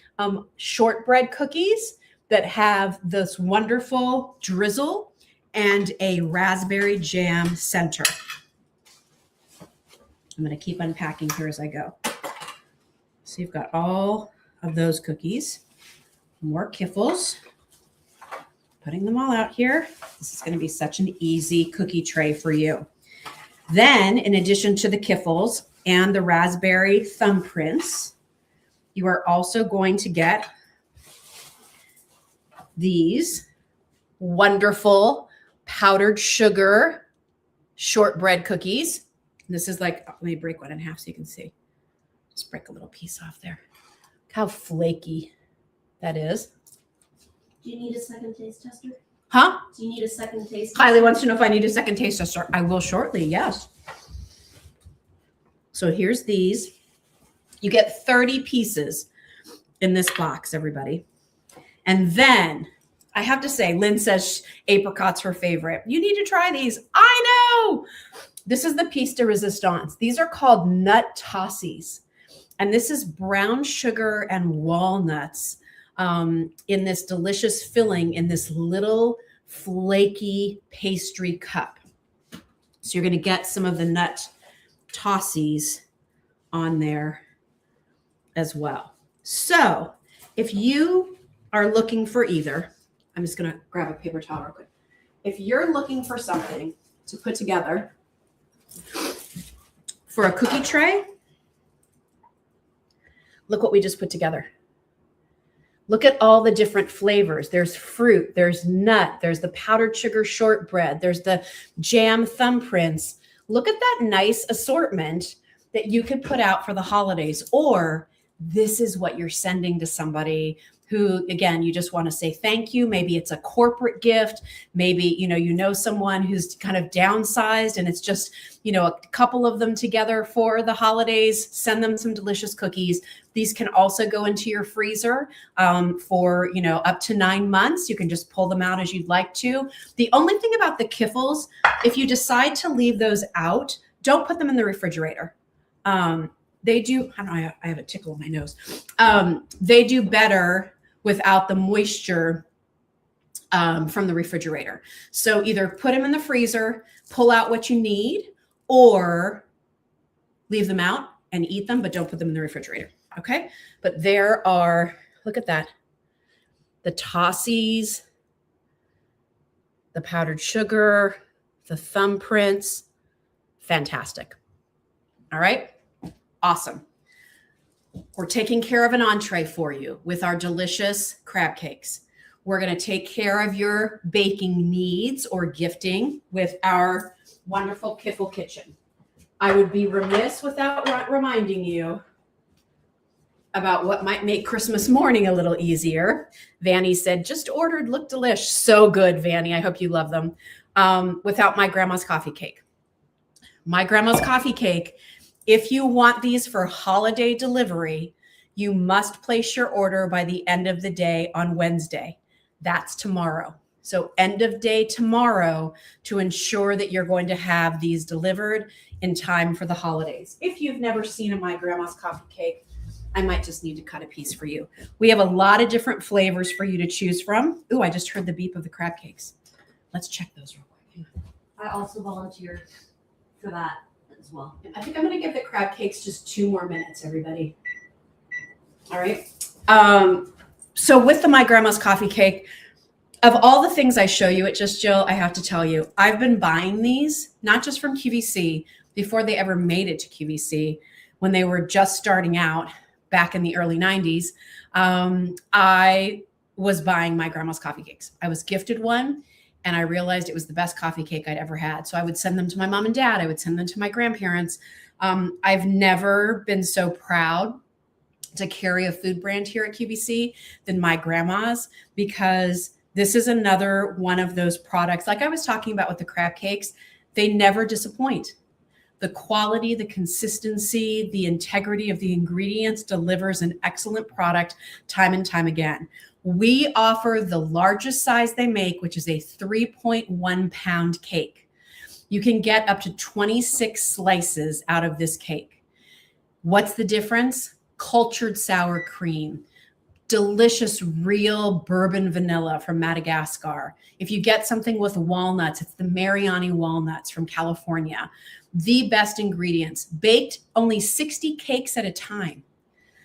shortbread cookies that have this wonderful drizzle and a raspberry jam center. I'm going to keep unpacking here as I go. So you've got all of those cookies, more kiffles, putting them all out here. This is going to be such an easy cookie tray for you. Then, in addition to the kiffles and the raspberry thumbprints, you are also going to get these wonderful powdered sugar shortbread cookies. This is like, let me break one in half so you can see. Just break a little piece off there. Look how flaky that is. Do you need a second taste tester? Huh? Do you need a second taste tester? Kylie wants to know if I need a second taste tester. I will shortly, yes. So here's these. You get 30 pieces in this box, everybody. And then I have to say, Lynn says apricot's her favorite. You need to try these. I know. This is the piece de resistance. These are called nut tossies. And this is brown sugar and walnuts in this delicious filling in this little flaky pastry cup. So you're going to get some of the nut tossies on there as well. So if you are looking for either, I'm just going to grab a paper towel real quick. If you're looking for something to put together for a cookie tray, look what we just put together. Look at all the different flavors. There's fruit, there's nut, there's the powdered sugar shortbread, there's the jam thumbprints. Look at that nice assortment that you could put out for the holidays. Or this is what you're sending to somebody who, again, you just want to say thank you. Maybe it's a corporate gift. Maybe, you know someone who's kind of downsized and it's just, a couple of them together for the holidays. Send them some delicious cookies. These can also go into your freezer for, up to 9 months. You can just pull them out as you'd like to. The only thing about the kiffles, if you decide to leave those out, don't put them in the refrigerator. They do, I don't know, I have a tickle in my nose. They do better without the moisture from the refrigerator. So either put them in the freezer, pull out what you need, or leave them out and eat them, but don't put them in the refrigerator. Okay. But there are, look at that, the Tossies, the powdered sugar, the thumbprints. Fantastic. All right. Awesome. We're taking care of an entree for you with our delicious crab cakes. We're going to take care of your baking needs or gifting with our wonderful Kiffle Kitchen. I would be remiss without reminding you about what might make Christmas morning a little easier. Vanny said, just ordered, look delish. So good, Vanny. I hope you love them. Without my grandma's coffee cake. My grandma's coffee cake, if you want these for holiday delivery, you must place your order by the end of the day on Wednesday. That's tomorrow. So end of day tomorrow to ensure that you're going to have these delivered in time for the holidays. If you've never seen a My Grandma's Coffee Cake, I might just need to cut a piece for you. We have a lot of different flavors for you to choose from. Ooh, I just heard the beep of the crab cakes. Let's check those real quick. I also volunteered for that as well. I think I'm going to give the crab cakes just 2 more minutes, everybody. All right. So with the My Grandma's Coffee Cake, of all the things I show you at Just Jill, I have to tell you, I've been buying these, not just from QVC, before they ever made it to QVC, when they were just starting out back in the early 90s. I was buying My Grandma's Coffee Cakes. I was gifted one, and I realized it was the best coffee cake I'd ever had. So I would send them to my mom and dad. I would send them to my grandparents. I've never been so proud to carry a food brand here at QVC than My Grandma's, because this is another one of those products, like I was talking about with the crab cakes, they never disappoint. The quality, the consistency, the integrity of the ingredients delivers an excellent product time and time again. We offer the largest size they make, which is a 3.1 pound cake. You can get up to 26 slices out of this cake. What's the difference? Cultured sour cream, delicious real bourbon vanilla from Madagascar. If you get something with walnuts, it's the Mariani walnuts from California. The best ingredients, baked only 60 cakes at a time.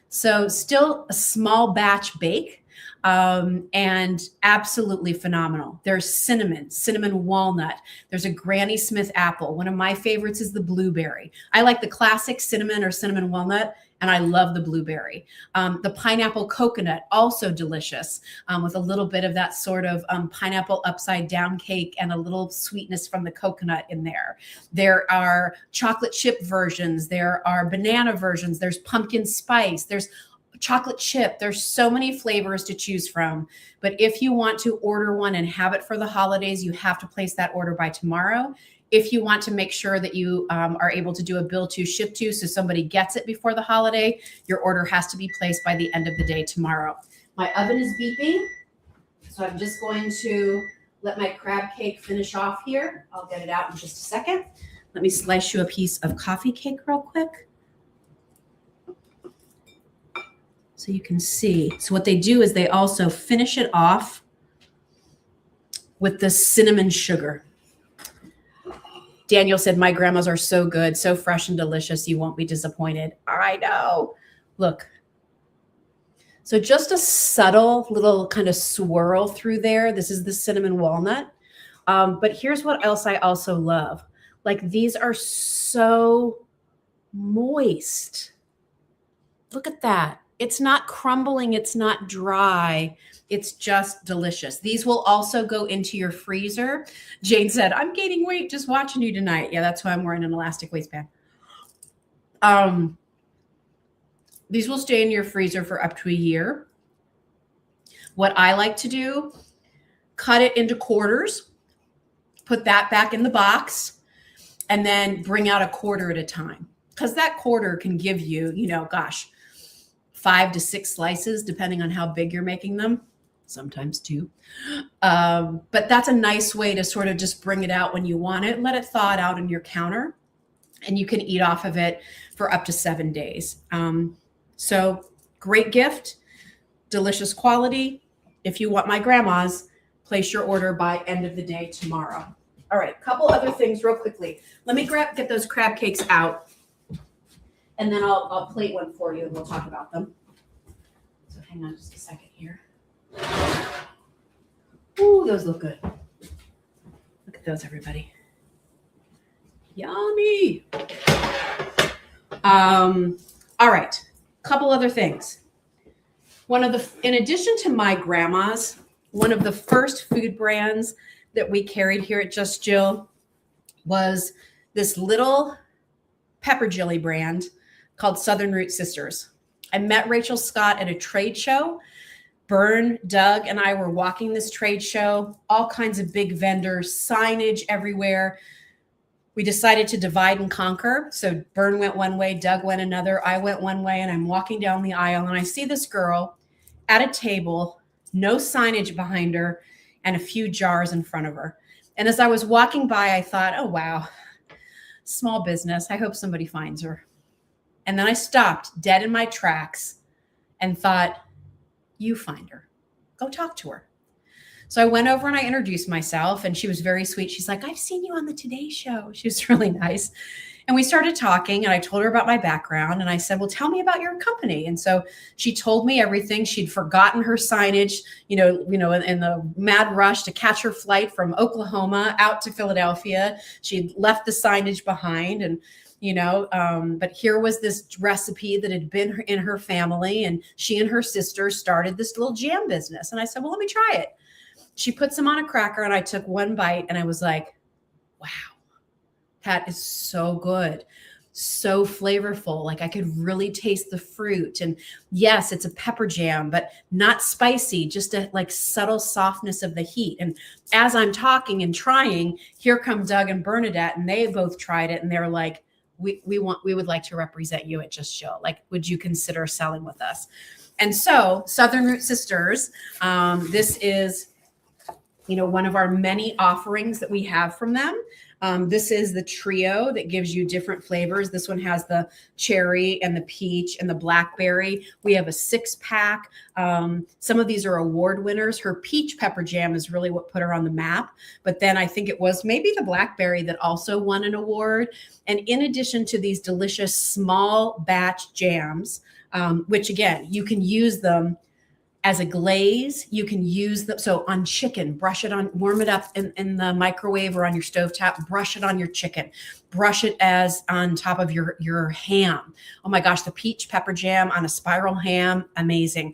So still a small batch bake, and absolutely phenomenal. There's cinnamon walnut. There's a Granny Smith apple. One of my favorites is the blueberry. I like the classic cinnamon or cinnamon walnut, and I love the blueberry. The pineapple coconut, also delicious, with a little bit of that sort of pineapple upside down cake and a little sweetness from the coconut in there. There are chocolate chip versions. There are banana versions. There's pumpkin spice. There's chocolate chip. There's so many flavors to choose from. But if you want to order one and have it for the holidays, you have to place that order by tomorrow. If you want to make sure that you are able to do a bill to, ship to, so somebody gets it before the holiday, your order has to be placed by the end of the day tomorrow. My oven is beeping, so I'm just going to let my crab cake finish off here. I'll get it out in just a second. Let me slice you a piece of coffee cake real quick, so you can see. So what they do is they also finish it off with the cinnamon sugar. Daniel said, my grandmas are so good, so fresh and delicious. You won't be disappointed. I know. Look. So just a subtle little kind of swirl through there. This is the cinnamon walnut. But here's what else I also love. Like, these are so moist. Look at that. It's not crumbling. It's not dry. It's just delicious. These will also go into your freezer. Jane said, I'm gaining weight just watching you tonight. Yeah, that's why I'm wearing an elastic waistband. These will stay in your freezer for up to a year. What I like to do, cut it into quarters, put that back in the box, and then bring out a quarter at a time. Because that quarter can give you, 5 to 6 slices, depending on how big you're making them. Sometimes 2. But that's a nice way to sort of just bring it out when you want it. Let it thaw it out on your counter, and you can eat off of it for up to 7 days. So great gift, delicious quality. If you want my grandma's, place your order by end of the day tomorrow. All right, a couple other things real quickly. Let me get those crab cakes out, and then I'll plate one for you and we'll talk about them. So hang on just a second here. Ooh, those look good. Look at those, everybody. Yummy. All right, couple other things. In addition to My Grandma's, one of the first food brands that we carried here at Just Jill was this little pepper jelly brand called Southern Root Sisters. I met Rachel Scott at a trade show. Bern, Doug, and I were walking this trade show, all kinds of big vendors, signage everywhere. We decided to divide and conquer. So Bern went one way, Doug went another, I went one way, and I'm walking down the aisle and I see this girl at a table, no signage behind her, and a few jars in front of her. And as I was walking by, I thought, oh, wow, small business. I hope somebody finds her. And then I stopped dead in my tracks and thought, you find her. Go talk to her. So I went over and I introduced myself, and she was very sweet. She's like, I've seen you on the Today Show. She was really nice. And we started talking, and I told her about my background, and I said, well, tell me about your company. And so she told me everything. She'd forgotten her signage, in the mad rush to catch her flight from Oklahoma out to Philadelphia. She'd left the signage behind, and but here was this recipe that had been in her family, and she and her sister started this little jam business. And I said, well, let me try it. She put some on a cracker, and I took one bite, and I was like, wow, that is so good. So flavorful. Like I could really taste the fruit. And yes, it's a pepper jam, but not spicy, just a like subtle softness of the heat. And as I'm talking and trying, here come Doug and Bernadette, and they both tried it, and they're like, we would like to represent you at Just Jill. Like, would you consider selling with us? And so Southern Root Sisters, this is, one of our many offerings that we have from them. This is the trio that gives you different flavors. This one has the cherry and the peach and the blackberry. We have a 6-pack. Some of these are award winners. Her peach pepper jam is really what put her on the map. But then I think it was maybe the blackberry that also won an award. And in addition to these delicious small batch jams, which again, you can use them as a glaze. You can use them. So on chicken, brush it on, warm it up in the microwave or on your stovetop, brush it on your chicken, brush it as on top of your ham. Oh my gosh, the peach pepper jam on a spiral ham, amazing.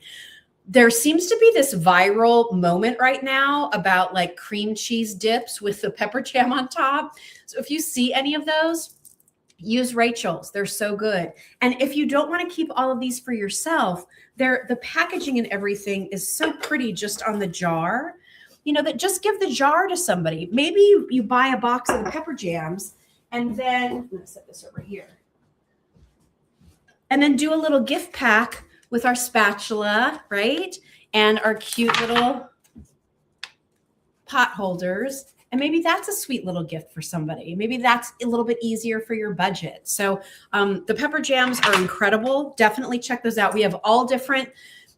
There seems to be this viral moment right now about like cream cheese dips with the pepper jam on top. So if you see any of those, use Rachel's. They're so good. And if you don't want to keep all of these for yourself, the packaging and everything is so pretty just on the jar, that just give the jar to somebody. Maybe you buy a box of the pepper jams, and then I'm going to set this over here. And then do a little gift pack with our spatula, right? And our cute little pot holders. And maybe that's a sweet little gift for somebody. Maybe that's a little bit easier for your budget. So the pepper jams are incredible. Definitely check those out. We have all different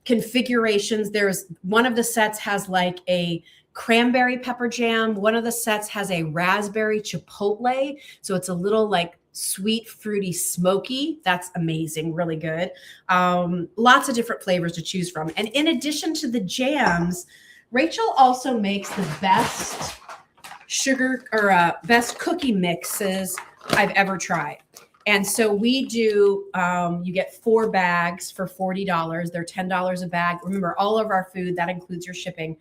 configurations. There's one of the sets has like a cranberry pepper jam. One of the sets has a raspberry chipotle. So it's a little like sweet, fruity, smoky. That's amazing. Really good. Lots of different flavors to choose from. And in addition to the jams, Rachel also makes the best sugar or best cookie mixes I've ever tried. And so we do, you get 4 bags for $40. They're $10 a bag. Remember, all of our food, that includes your shipping.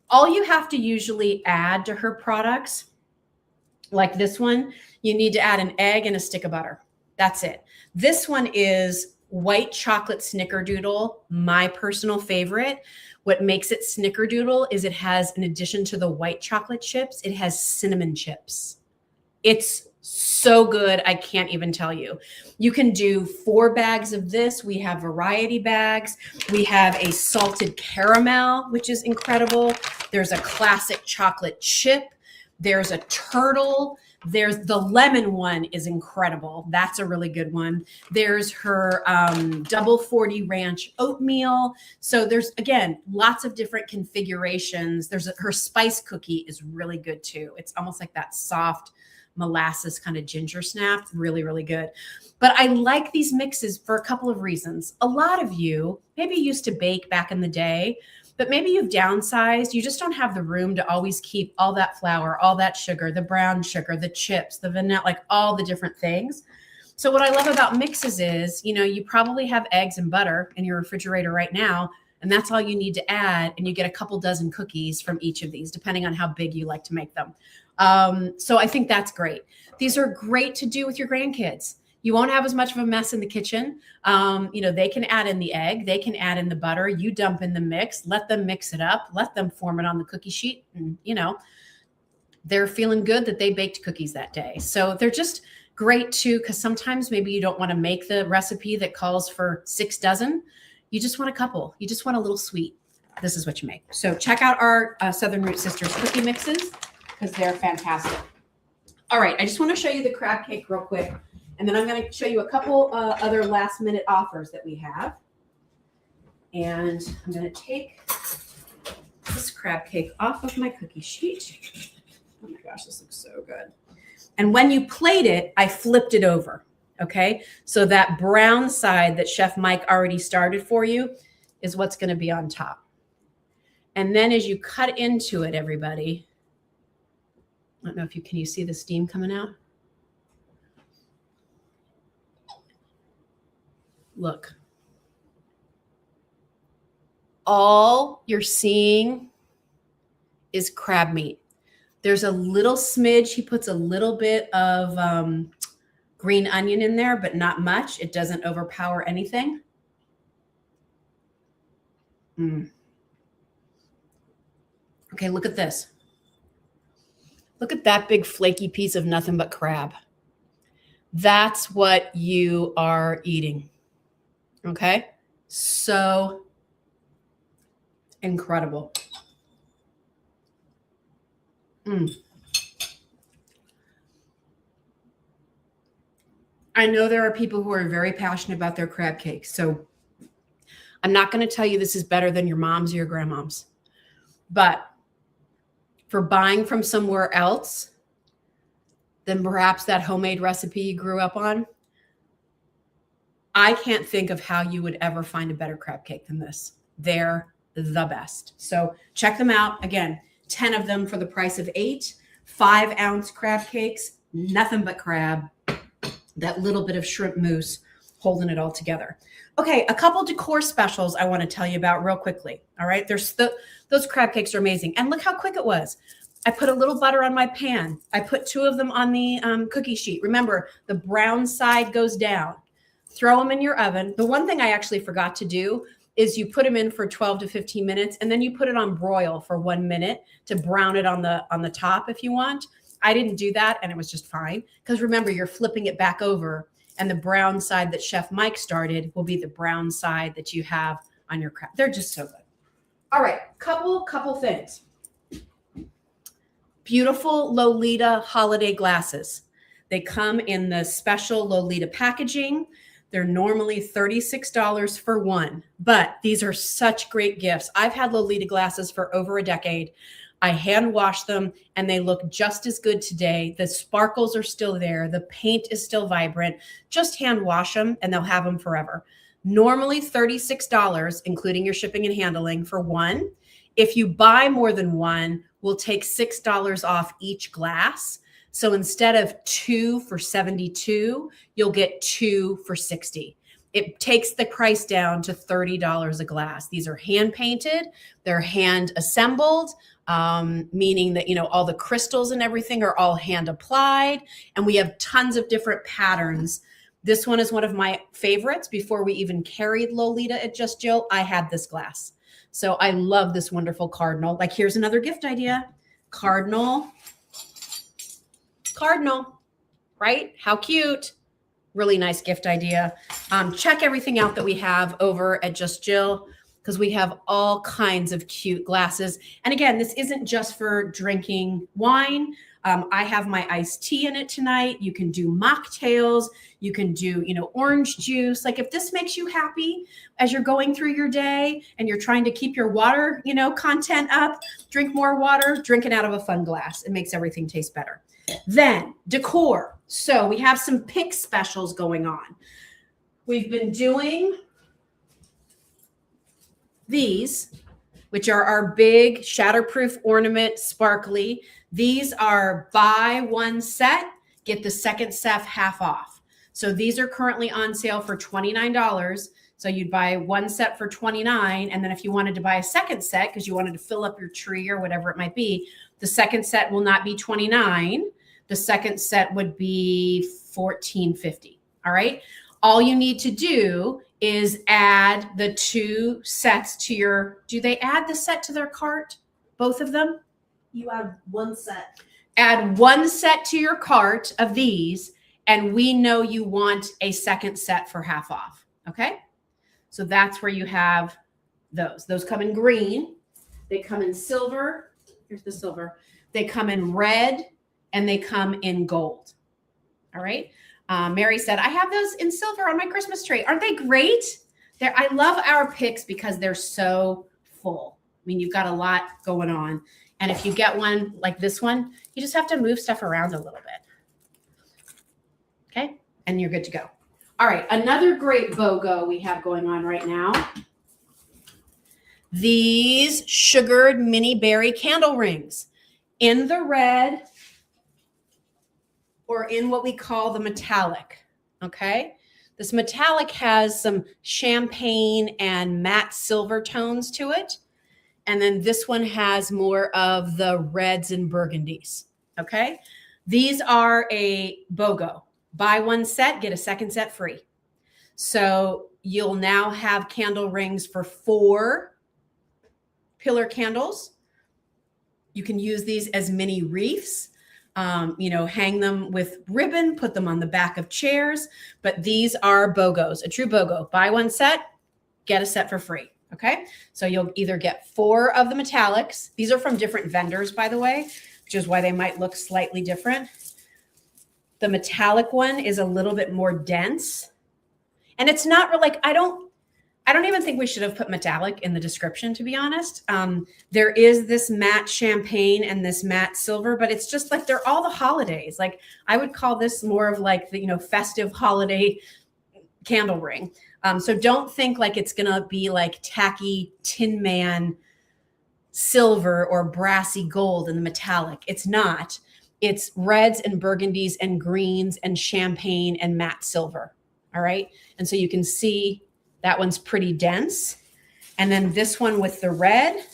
All you have to usually add to her products, like this one, you need to add an egg and a stick of butter. That's it. This one is white chocolate snickerdoodle, my personal favorite. What makes it snickerdoodle is it has, in addition to the white chocolate chips, it has cinnamon chips. It's so good. I can't even tell you. You can do 4 bags of this. We have variety bags. We have a salted caramel, which is incredible. There's a classic chocolate chip. There's a turtle. There's the lemon one is incredible. That's a really good one. There's her double 40 ranch oatmeal. So there's, again, lots of different configurations. Her spice cookie is really good too. It's almost like that soft molasses kind of ginger snap. Really, really good. But I like these mixes for a couple of reasons. A lot of you maybe used to bake back in the day, but maybe you've downsized. You just don't have the room to always keep all that flour, all that sugar, the brown sugar, the chips, the vanilla, like all the different things. So what I love about mixes is, you probably have eggs and butter in your refrigerator right now, and that's all you need to add. And you get a couple dozen cookies from each of these, depending on how big you like to make them. So I think that's great. These are great to do with your grandkids. You won't have as much of a mess in the kitchen. They can add in the egg. They can add in the butter. You dump in the mix. Let them mix it up. Let them form it on the cookie sheet. And, they're feeling good that they baked cookies that day. So they're just great too, because sometimes maybe you don't want to make the recipe that calls for 6 dozen. You just want a couple. You just want a little sweet. This is what you make. So check out our Southern Root Sisters cookie mixes because they're fantastic. All right. I just want to show you the crab cake real quick. And then I'm going to show you a couple other last minute offers that we have. And I'm going to take this crab cake off of my cookie sheet. Oh my gosh, this looks so good. And when you plate it, I flipped it over. Okay. So that brown side that Chef Mike already started for you is what's going to be on top. And then as you cut into it, everybody, I don't know if can you see the steam coming out? Look, all you're seeing is crab meat. There's a little smidge. He puts a little bit of green onion in there, but not much. It doesn't overpower anything. Okay, look at this. Look at that big flaky piece of nothing but crab. That's what you are eating. Okay, so incredible. I know there are people who are very passionate about their crab cakes. So I'm not going to tell you this is better than your mom's or your grandmom's. But for buying from somewhere else than perhaps that homemade recipe you grew up on, I can't think of how you would ever find a better crab cake than this. They're the best. So check them out. Again, 10 of them for the price of 8, 5-ounce crab cakes, nothing but crab, that little bit of shrimp mousse holding it all together. Okay, a couple decor specials I want to tell you about real quickly. All right, those crab cakes are amazing. And look how quick it was. I put a little butter on my pan. I put 2 of them on the cookie sheet. Remember, the brown side goes down. Throw them in your oven. The one thing I actually forgot to do is you put them in for 12 to 15 minutes, and then you put it on broil for 1 minute to brown it on the top if you want. I didn't do that, and it was just fine. Because remember, you're flipping it back over, and the brown side that Chef Mike started will be the brown side that you have on your crab. They're just so good. All right, couple things. Beautiful Lolita holiday glasses. They come in the special Lolita packaging. They're normally $36 for one, but these are such great gifts. I've had Lolita glasses for over a decade. I hand wash them and they look just as good today. The sparkles are still there. The paint is still vibrant. Just hand wash them and they'll have them forever. Normally $36, including your shipping and handling for one. If you buy more than one, we'll take $6 off each glass. So instead of 2 for $72, you'll get 2 for $60. It takes the price down to $30 a glass. These are hand painted. They're hand assembled, meaning that, all the crystals and everything are all hand applied. And we have tons of different patterns. This one is one of my favorites. Before we even carried Lolita at Just Jill, I had this glass. So I love this wonderful cardinal. Like, here's another gift idea. Cardinal, right? How cute. Really nice gift idea. Check everything out that we have over at Just Jill, because we have all kinds of cute glasses. And again, this isn't just for drinking wine. I have my iced tea in it tonight. You can do mocktails. You can do, orange juice. Like if this makes you happy as you're going through your day and you're trying to keep your water, content up, drink more water, drink it out of a fun glass. It makes everything taste better. Then decor. So we have some pick specials going on. We've been doing these, which are our big shatterproof ornament, sparkly. These are buy one set, get the second set half off. So these are currently on sale for $29. So you'd buy one set for $29. And then if you wanted to buy a second set, because you wanted to fill up your tree or whatever it might be, the second set will not be $29. The second set would be $14.50. All right. All you need to do is add the 2 sets to your, do they add the set to their cart? Both of them? You add 1 set. Add 1 set to your cart of these, and we know you want a second set for half off. Okay. So that's where you have those. Those come in green. They come in silver. Here's the silver. They come in red and they come in gold. All right. Mary said, I have those in silver on my Christmas tree. Aren't they great? I love our picks because they're so full. I mean, you've got a lot going on. And if you get one like this one, you just have to move stuff around a little bit. Okay. And you're good to go. All right. Another great BOGO we have going on right now. These sugared mini berry candle rings in the red, or in what we call the metallic, okay? This metallic has some champagne and matte silver tones to it. And then this one has more of the reds and burgundies, okay? These are a BOGO. Buy 1 set, get a second set free. So you'll now have candle rings for 4 pillar candles. You can use these as mini wreaths. Hang them with ribbon, put them on the back of chairs, but these are BOGOs, a true BOGO. Buy 1 set, get a set for free. Okay. So you'll either get 4 of the metallics. These are from different vendors, by the way, which is why they might look slightly different. The metallic one is a little bit more dense, and it's not like, I don't even think we should have put metallic in the description, to be honest. There is this matte champagne and this matte silver, but it's just like they're all the holidays. Like I would call this more of like the, festive holiday candle ring. So don't think like it's going to be like tacky Tin Man silver or brassy gold in the metallic. It's not. It's reds and burgundies and greens and champagne and matte silver. All right. And so you can see that one's pretty dense. And then this one with the red,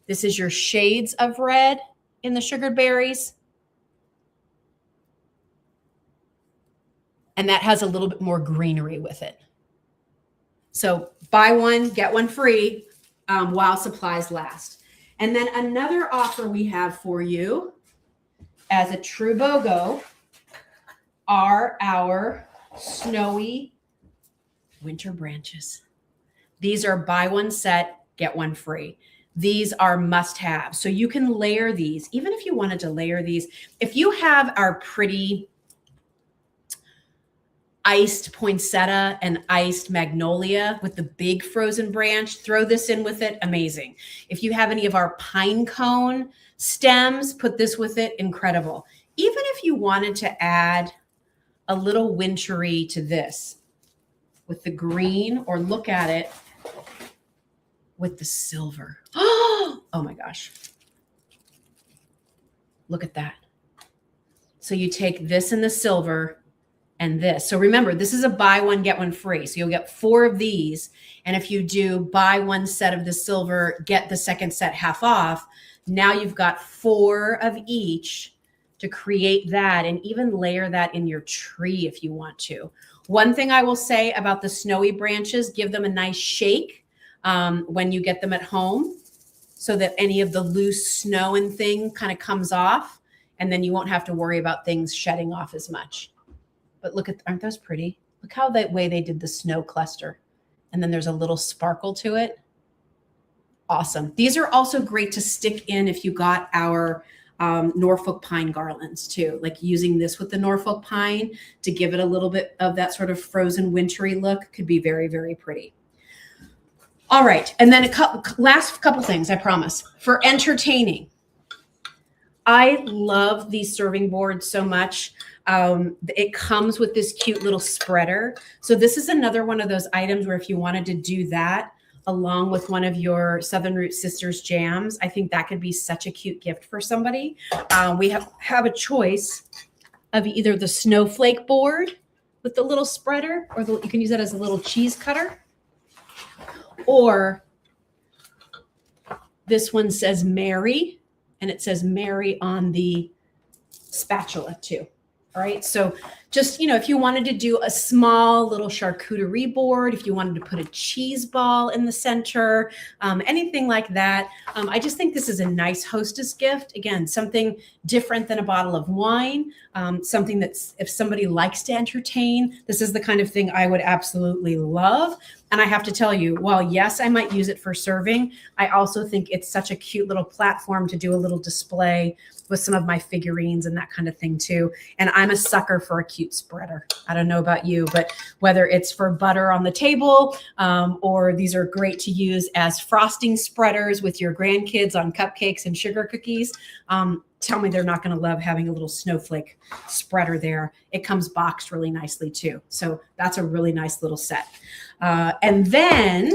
this is your shades of red in the sugared berries. And that has a little bit more greenery with it. So buy 1, get 1 free while supplies last. And then another offer we have for you as a true BOGO are our snowy winter branches. These are buy 1 set, get 1 free. These are must-have. So you can layer these, even if you wanted to layer these. If you have our pretty iced poinsettia and iced magnolia with the big frozen branch, throw this in with it, amazing. If you have any of our pine cone stems, put this with it, incredible. Even if you wanted to add a little wintry to this with the green, or look at it with the silver. Oh my gosh. Look at that. So you take this and the silver and this. So remember, this is a buy 1, get 1 free. So you'll get 4 of these. And if you do buy 1 set of the silver, get the second set half off, now you've got 4 of each to create that, and even layer that in your tree if you want to. One thing I will say about the snowy branches, give them a nice shake when you get them at home so that any of the loose snow and thing kind of comes off, and then you won't have to worry about things shedding off as much. But look at, aren't those pretty? Look how that way they did the snow cluster. And then there's a little sparkle to it. Awesome. These are also great to stick in if you got our Norfolk pine garlands too, like using this with the Norfolk pine to give it a little bit of that sort of frozen wintry look could be very, very pretty. All right. And then last couple things, I promise. For entertaining, I love these serving boards so much. It comes with this cute little spreader. So this is another one of those items where if you wanted to do that along with one of your Southern Roots Sisters jams, I think that could be such a cute gift for somebody. We have a choice of either the snowflake board with the little spreader, or you can use that as a little cheese cutter. Or this one says Mary, and it says Mary on the spatula too. All right. So just, if you wanted to do a small little charcuterie board, if you wanted to put a cheese ball in the center, anything like that. I just think this is a nice hostess gift. Again, something different than a bottle of wine, something that's, if somebody likes to entertain, this is the kind of thing I would absolutely love. And I have to tell you, while yes, I might use it for serving, I also think it's such a cute little platform to do a little display with some of my figurines and that kind of thing too. And I'm a sucker for a cute spreader. I don't know about you, but whether it's for butter on the table, or these are great to use as frosting spreaders with your grandkids on cupcakes and sugar cookies, tell me they're not going to love having a little snowflake spreader there. It comes boxed really nicely too. So that's a really nice little set. And then,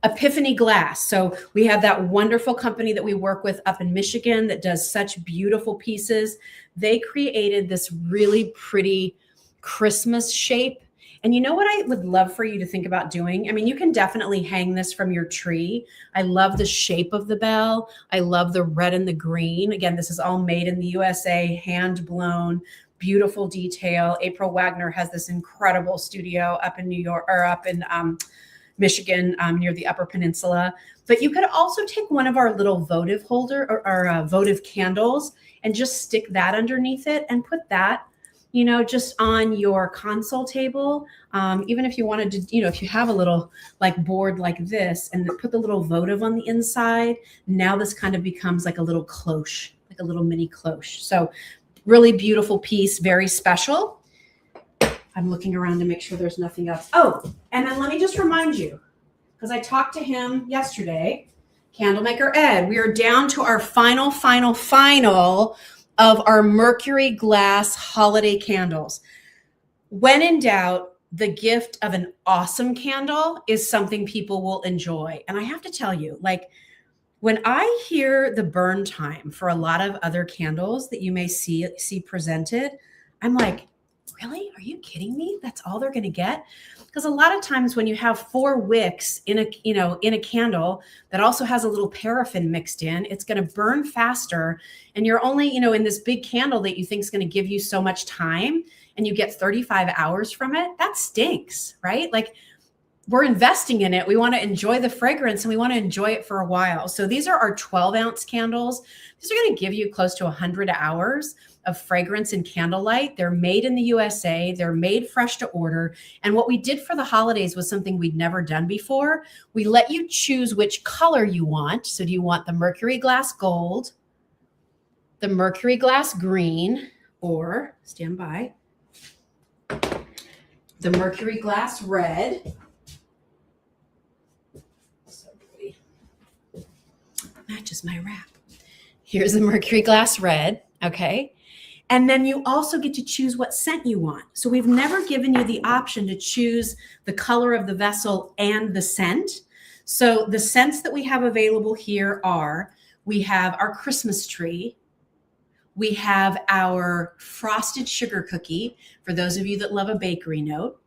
Epiphany Glass. So we have that wonderful company that we work with up in Michigan that does such beautiful pieces. They created this really pretty Christmas shape. And you know what I would love for you to think about doing? I mean, you can definitely hang this from your tree. I love the shape of the bell. I love the red and the green. Again, this is all made in the USA, hand blown, beautiful detail. April Wagner has this incredible studio up in New York, or up in Michigan, near the Upper Peninsula. But you could also take one of our little votive holder or votive candles and just stick that underneath it and put that, just on your console table. Even if you wanted to, if you have a little like board like this and put the little votive on the inside, now this kind of becomes like a little cloche, like a little mini cloche. So really beautiful piece, very special. I'm looking around to make sure there's nothing else. Oh, and then let me just remind you, because I talked to him yesterday, Candlemaker Ed, we are down to our final of our Mercury Glass holiday candles. When in doubt, the gift of an awesome candle is something people will enjoy. And I have to tell you, like, when I hear the burn time for a lot of other candles that you may see presented, I'm like, really? Are you kidding me? That's all they're going to get? Because a lot of times when you have 4 wicks in a candle that also has a little paraffin mixed in, it's going to burn faster. And you're only, in this big candle that you think is going to give you so much time, and you get 35 hours from it. That stinks, right? Like, we're investing in it. We want to enjoy the fragrance and we want to enjoy it for a while. So these are our 12-ounce candles. These are going to give you close to 100 hours of fragrance and candlelight. They're made in the USA. They're made fresh to order. And what we did for the holidays was something we'd never done before. We let you choose which color you want. So do you want the Mercury Glass Gold, the Mercury Glass Green, or, stand by, the Mercury Glass Red. So pretty. Matches my wrap. Here's the Mercury Glass Red. Okay. And then you also get to choose what scent you want. So we've never given you the option to choose the color of the vessel and the scent. So the scents that we have available here are, we have our Christmas tree. We have our frosted sugar cookie, for those of you that love a bakery note.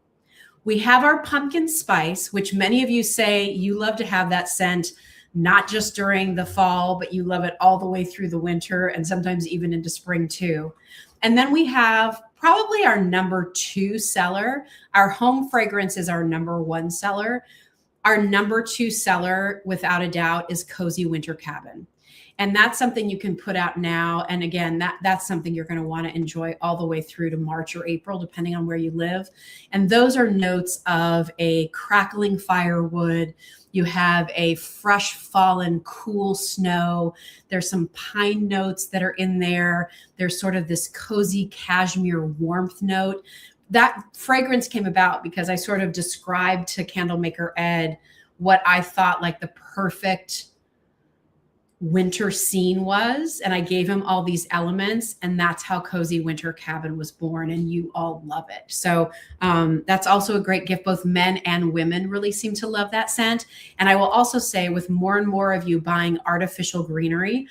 We have our pumpkin spice, which many of you say you love to have that scent, not just during the fall, but you love it all the way through the winter and sometimes even into spring too. And then we have probably our number 2 seller. Our home fragrance is our number 1 seller. Our number 2 seller, without a doubt, is Cozy Winter Cabin. And that's something you can put out now. And again, that's something you're going to want to enjoy all the way through to March or April, depending on where you live. And those are notes of a crackling firewood. You have a fresh fallen cool snow. There's some pine notes that are in there. There's sort of this cozy cashmere warmth note. That fragrance came about because I sort of described to candle maker Ed what I thought like the perfect winter scene was. And I gave him all these elements, and that's how Cozy Winter Cabin was born. And you all love it. So that's also a great gift. Both men and women really seem to love that scent. And I will also say, with more and more of you buying artificial greenery,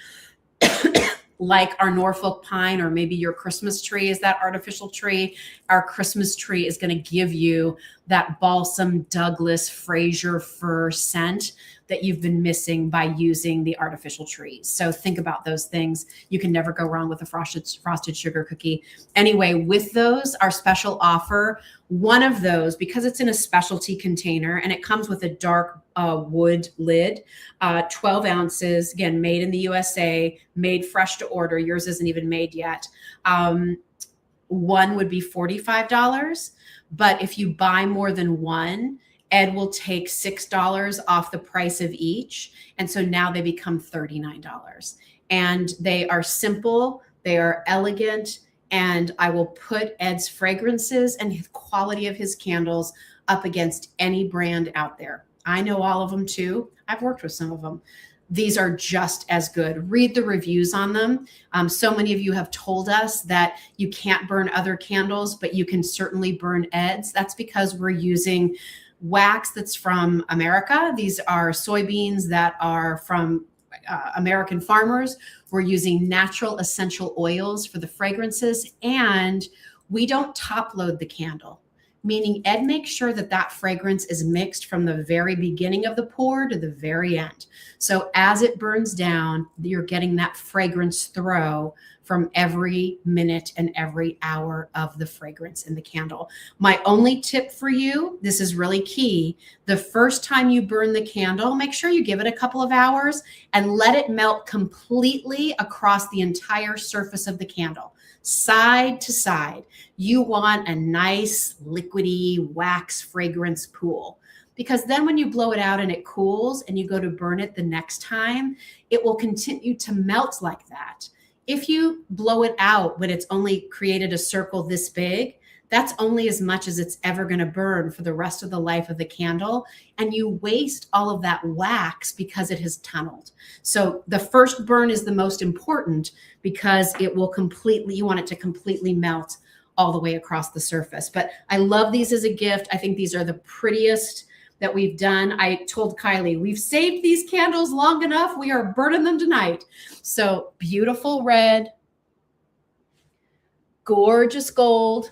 like our Norfolk pine, or maybe your Christmas tree is that artificial tree. Our Christmas tree is going to give you that balsam Douglas Fraser fir scent that you've been missing by using the artificial trees. So think about those things. You can never go wrong with a frosted sugar cookie. Anyway, with those, our special offer, one of those, because it's in a specialty container and it comes with a dark wood lid, 12 ounces, again, made in the USA, made fresh to order. Yours isn't even made yet. One would be $45. But if you buy more than one, Ed will take $6 off the price of each. And so now they become $39. And they are simple, they are elegant, and I will put Ed's fragrances and the quality of his candles up against any brand out there. I know all of them too. I've worked with some of them. These are just as good. Read the reviews on them. So many of you have told us that you can't burn other candles, but you can certainly burn Ed's. That's because we're using wax that's from America. These are soybeans that are from American farmers. We're using natural essential oils for the fragrances, and we don't top load the candle, meaning Ed makes sure that that fragrance is mixed from the very beginning of the pour to the very end. So as it burns down, you're getting that fragrance throw from every minute and every hour of the fragrance in the candle. My only tip for you, this is really key. The first time you burn the candle, make sure you give it a couple of hours and let it melt completely across the entire surface of the candle, side to side. You want a nice liquidy wax fragrance pool, because then when you blow it out and it cools and you go to burn it the next time, it will continue to melt like that. If you blow it out when it's only created a circle this big, that's only as much as it's ever going to burn for the rest of the life of the candle. And you waste all of that wax because it has tunneled. So the first burn is the most important because it will completely, you want it to completely melt all the way across the surface. But I love these as a gift. I think these are the prettiest that we've done. I told Kylie, we've saved these candles long enough. We are burning them tonight. So beautiful red, gorgeous gold,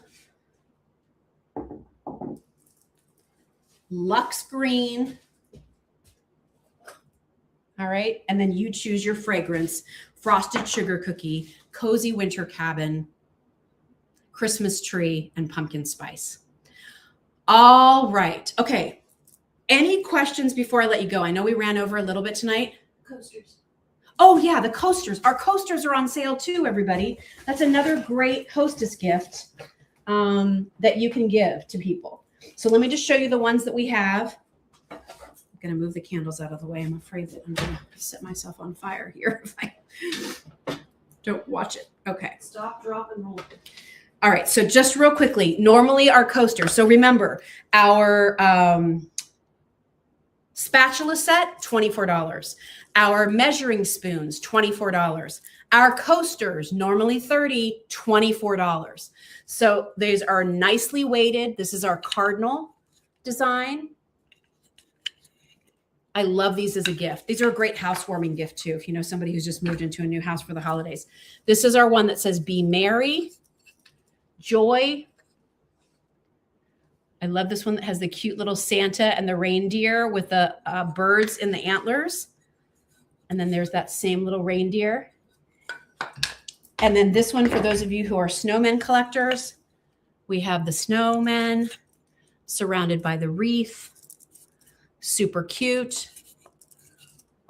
luxe green. All right. And then you choose your fragrance: frosted sugar cookie, cozy winter cabin, Christmas tree, and pumpkin spice. All right. Okay. Any questions before I let you go? I know we ran over a little bit tonight. Coasters. Oh yeah, the coasters. Our coasters are on sale too, everybody. That's another great hostess gift that you can give to people. So let me just show you the ones that we have. I'm going to move the candles out of the way. I'm afraid that I'm going to set myself on fire here if I don't watch it. Okay. Stop, drop, and roll. All right. So just real quickly, normally our coasters. So remember, our spatula set, $24. Our measuring spoons, $24. Our coasters, normally $30, $24. So these are nicely weighted. This is our cardinal design. I love these as a gift. These are a great housewarming gift too, if you know somebody who's just moved into a new house for the holidays. This is our one that says be merry, joy. I love this one that has the cute little Santa and the reindeer with the birds in the antlers. And then there's that same little reindeer. And then this one, for those of you who are snowmen collectors, we have the snowmen surrounded by the wreath. Super cute.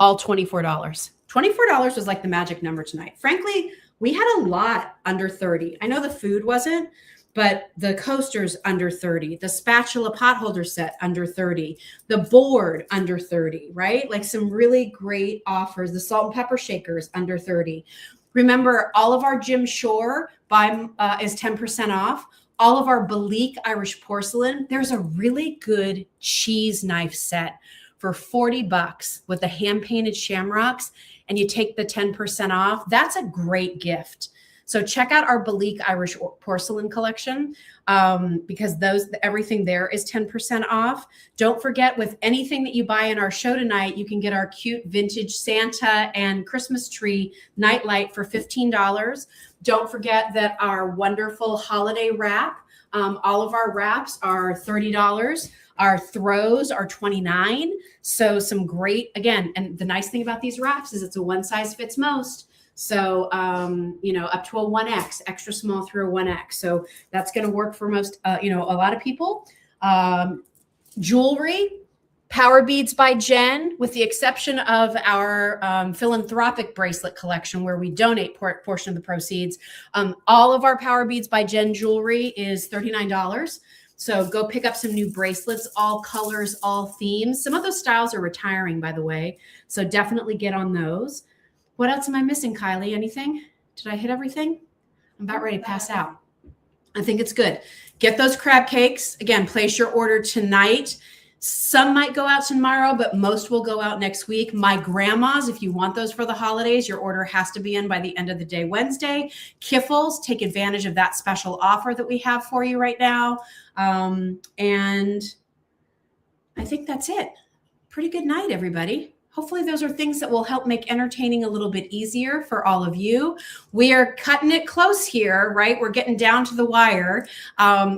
All $24. $24 was like the magic number tonight. Frankly, we had a lot under 30. I know the food wasn't, but the coasters under 30, the spatula pot holder set under 30, the board under 30, right? Like some really great offers. The salt and pepper shakers under 30. Remember, all of our Jim Shore is 10% off. All of our Belique Irish porcelain. There's a really good cheese knife set for $40 with the hand painted shamrocks, and you take the 10% off. That's a great gift. So check out our Belique Irish porcelain collection because everything there is 10% off. Don't forget, with anything that you buy in our show tonight, you can get our cute vintage Santa and Christmas tree nightlight for $15. Don't forget that our wonderful holiday wrap, all of our wraps are $30. Our throws are $29. So some great, again, and the nice thing about these wraps is it's a one size fits most. So, up to a 1X, extra small through a 1X. So that's going to work for most, a lot of people. Jewelry, Power Beads by Jen, with the exception of our philanthropic bracelet collection where we donate portion of the proceeds. All of our Power Beads by Jen jewelry is $39. So go pick up some new bracelets, all colors, all themes. Some of those styles are retiring, by the way. So definitely get on those. What else am I missing, Kylie? Anything? Did I hit everything? I'm about ready to pass out. I think it's good. Get those crab cakes. Again, place your order tonight. Some might go out tomorrow, but most will go out next week. My grandma's, if you want those for the holidays, your order has to be in by the end of the day Wednesday. Kiffles, take advantage of that special offer that we have for you right now. And I think that's it. Pretty good night, everybody. Hopefully those are things that will help make entertaining a little bit easier for all of you. We are cutting it close here, right? We're getting down to the wire.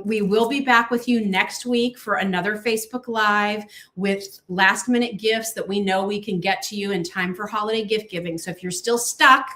We will be back with you next week for another Facebook Live with last minute gifts that we know we can get to you in time for holiday gift giving. So if you're still stuck,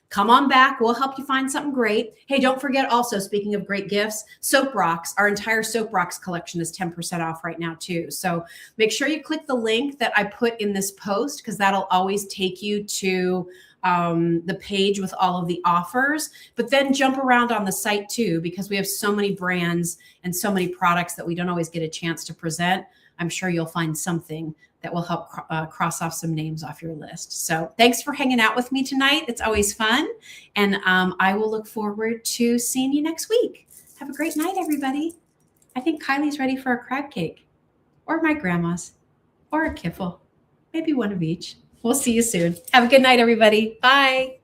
come on back. We'll help you find something great. Hey, don't forget also, speaking of great gifts, Soap Rocks. Our entire Soap Rocks collection is 10% off right now too. So make sure you click the link that I put in this post because that'll always take you to the page with all of the offers. But then jump around on the site too because we have so many brands and so many products that we don't always get a chance to present. I'm sure you'll find something that will help cross off some names off your list. So thanks for hanging out with me tonight. It's always fun. And I will look forward to seeing you next week. Have a great night, everybody. I think Kylie's ready for a crab cake or my grandma's or a kiffle, maybe one of each. We'll see you soon. Have a good night, everybody. Bye.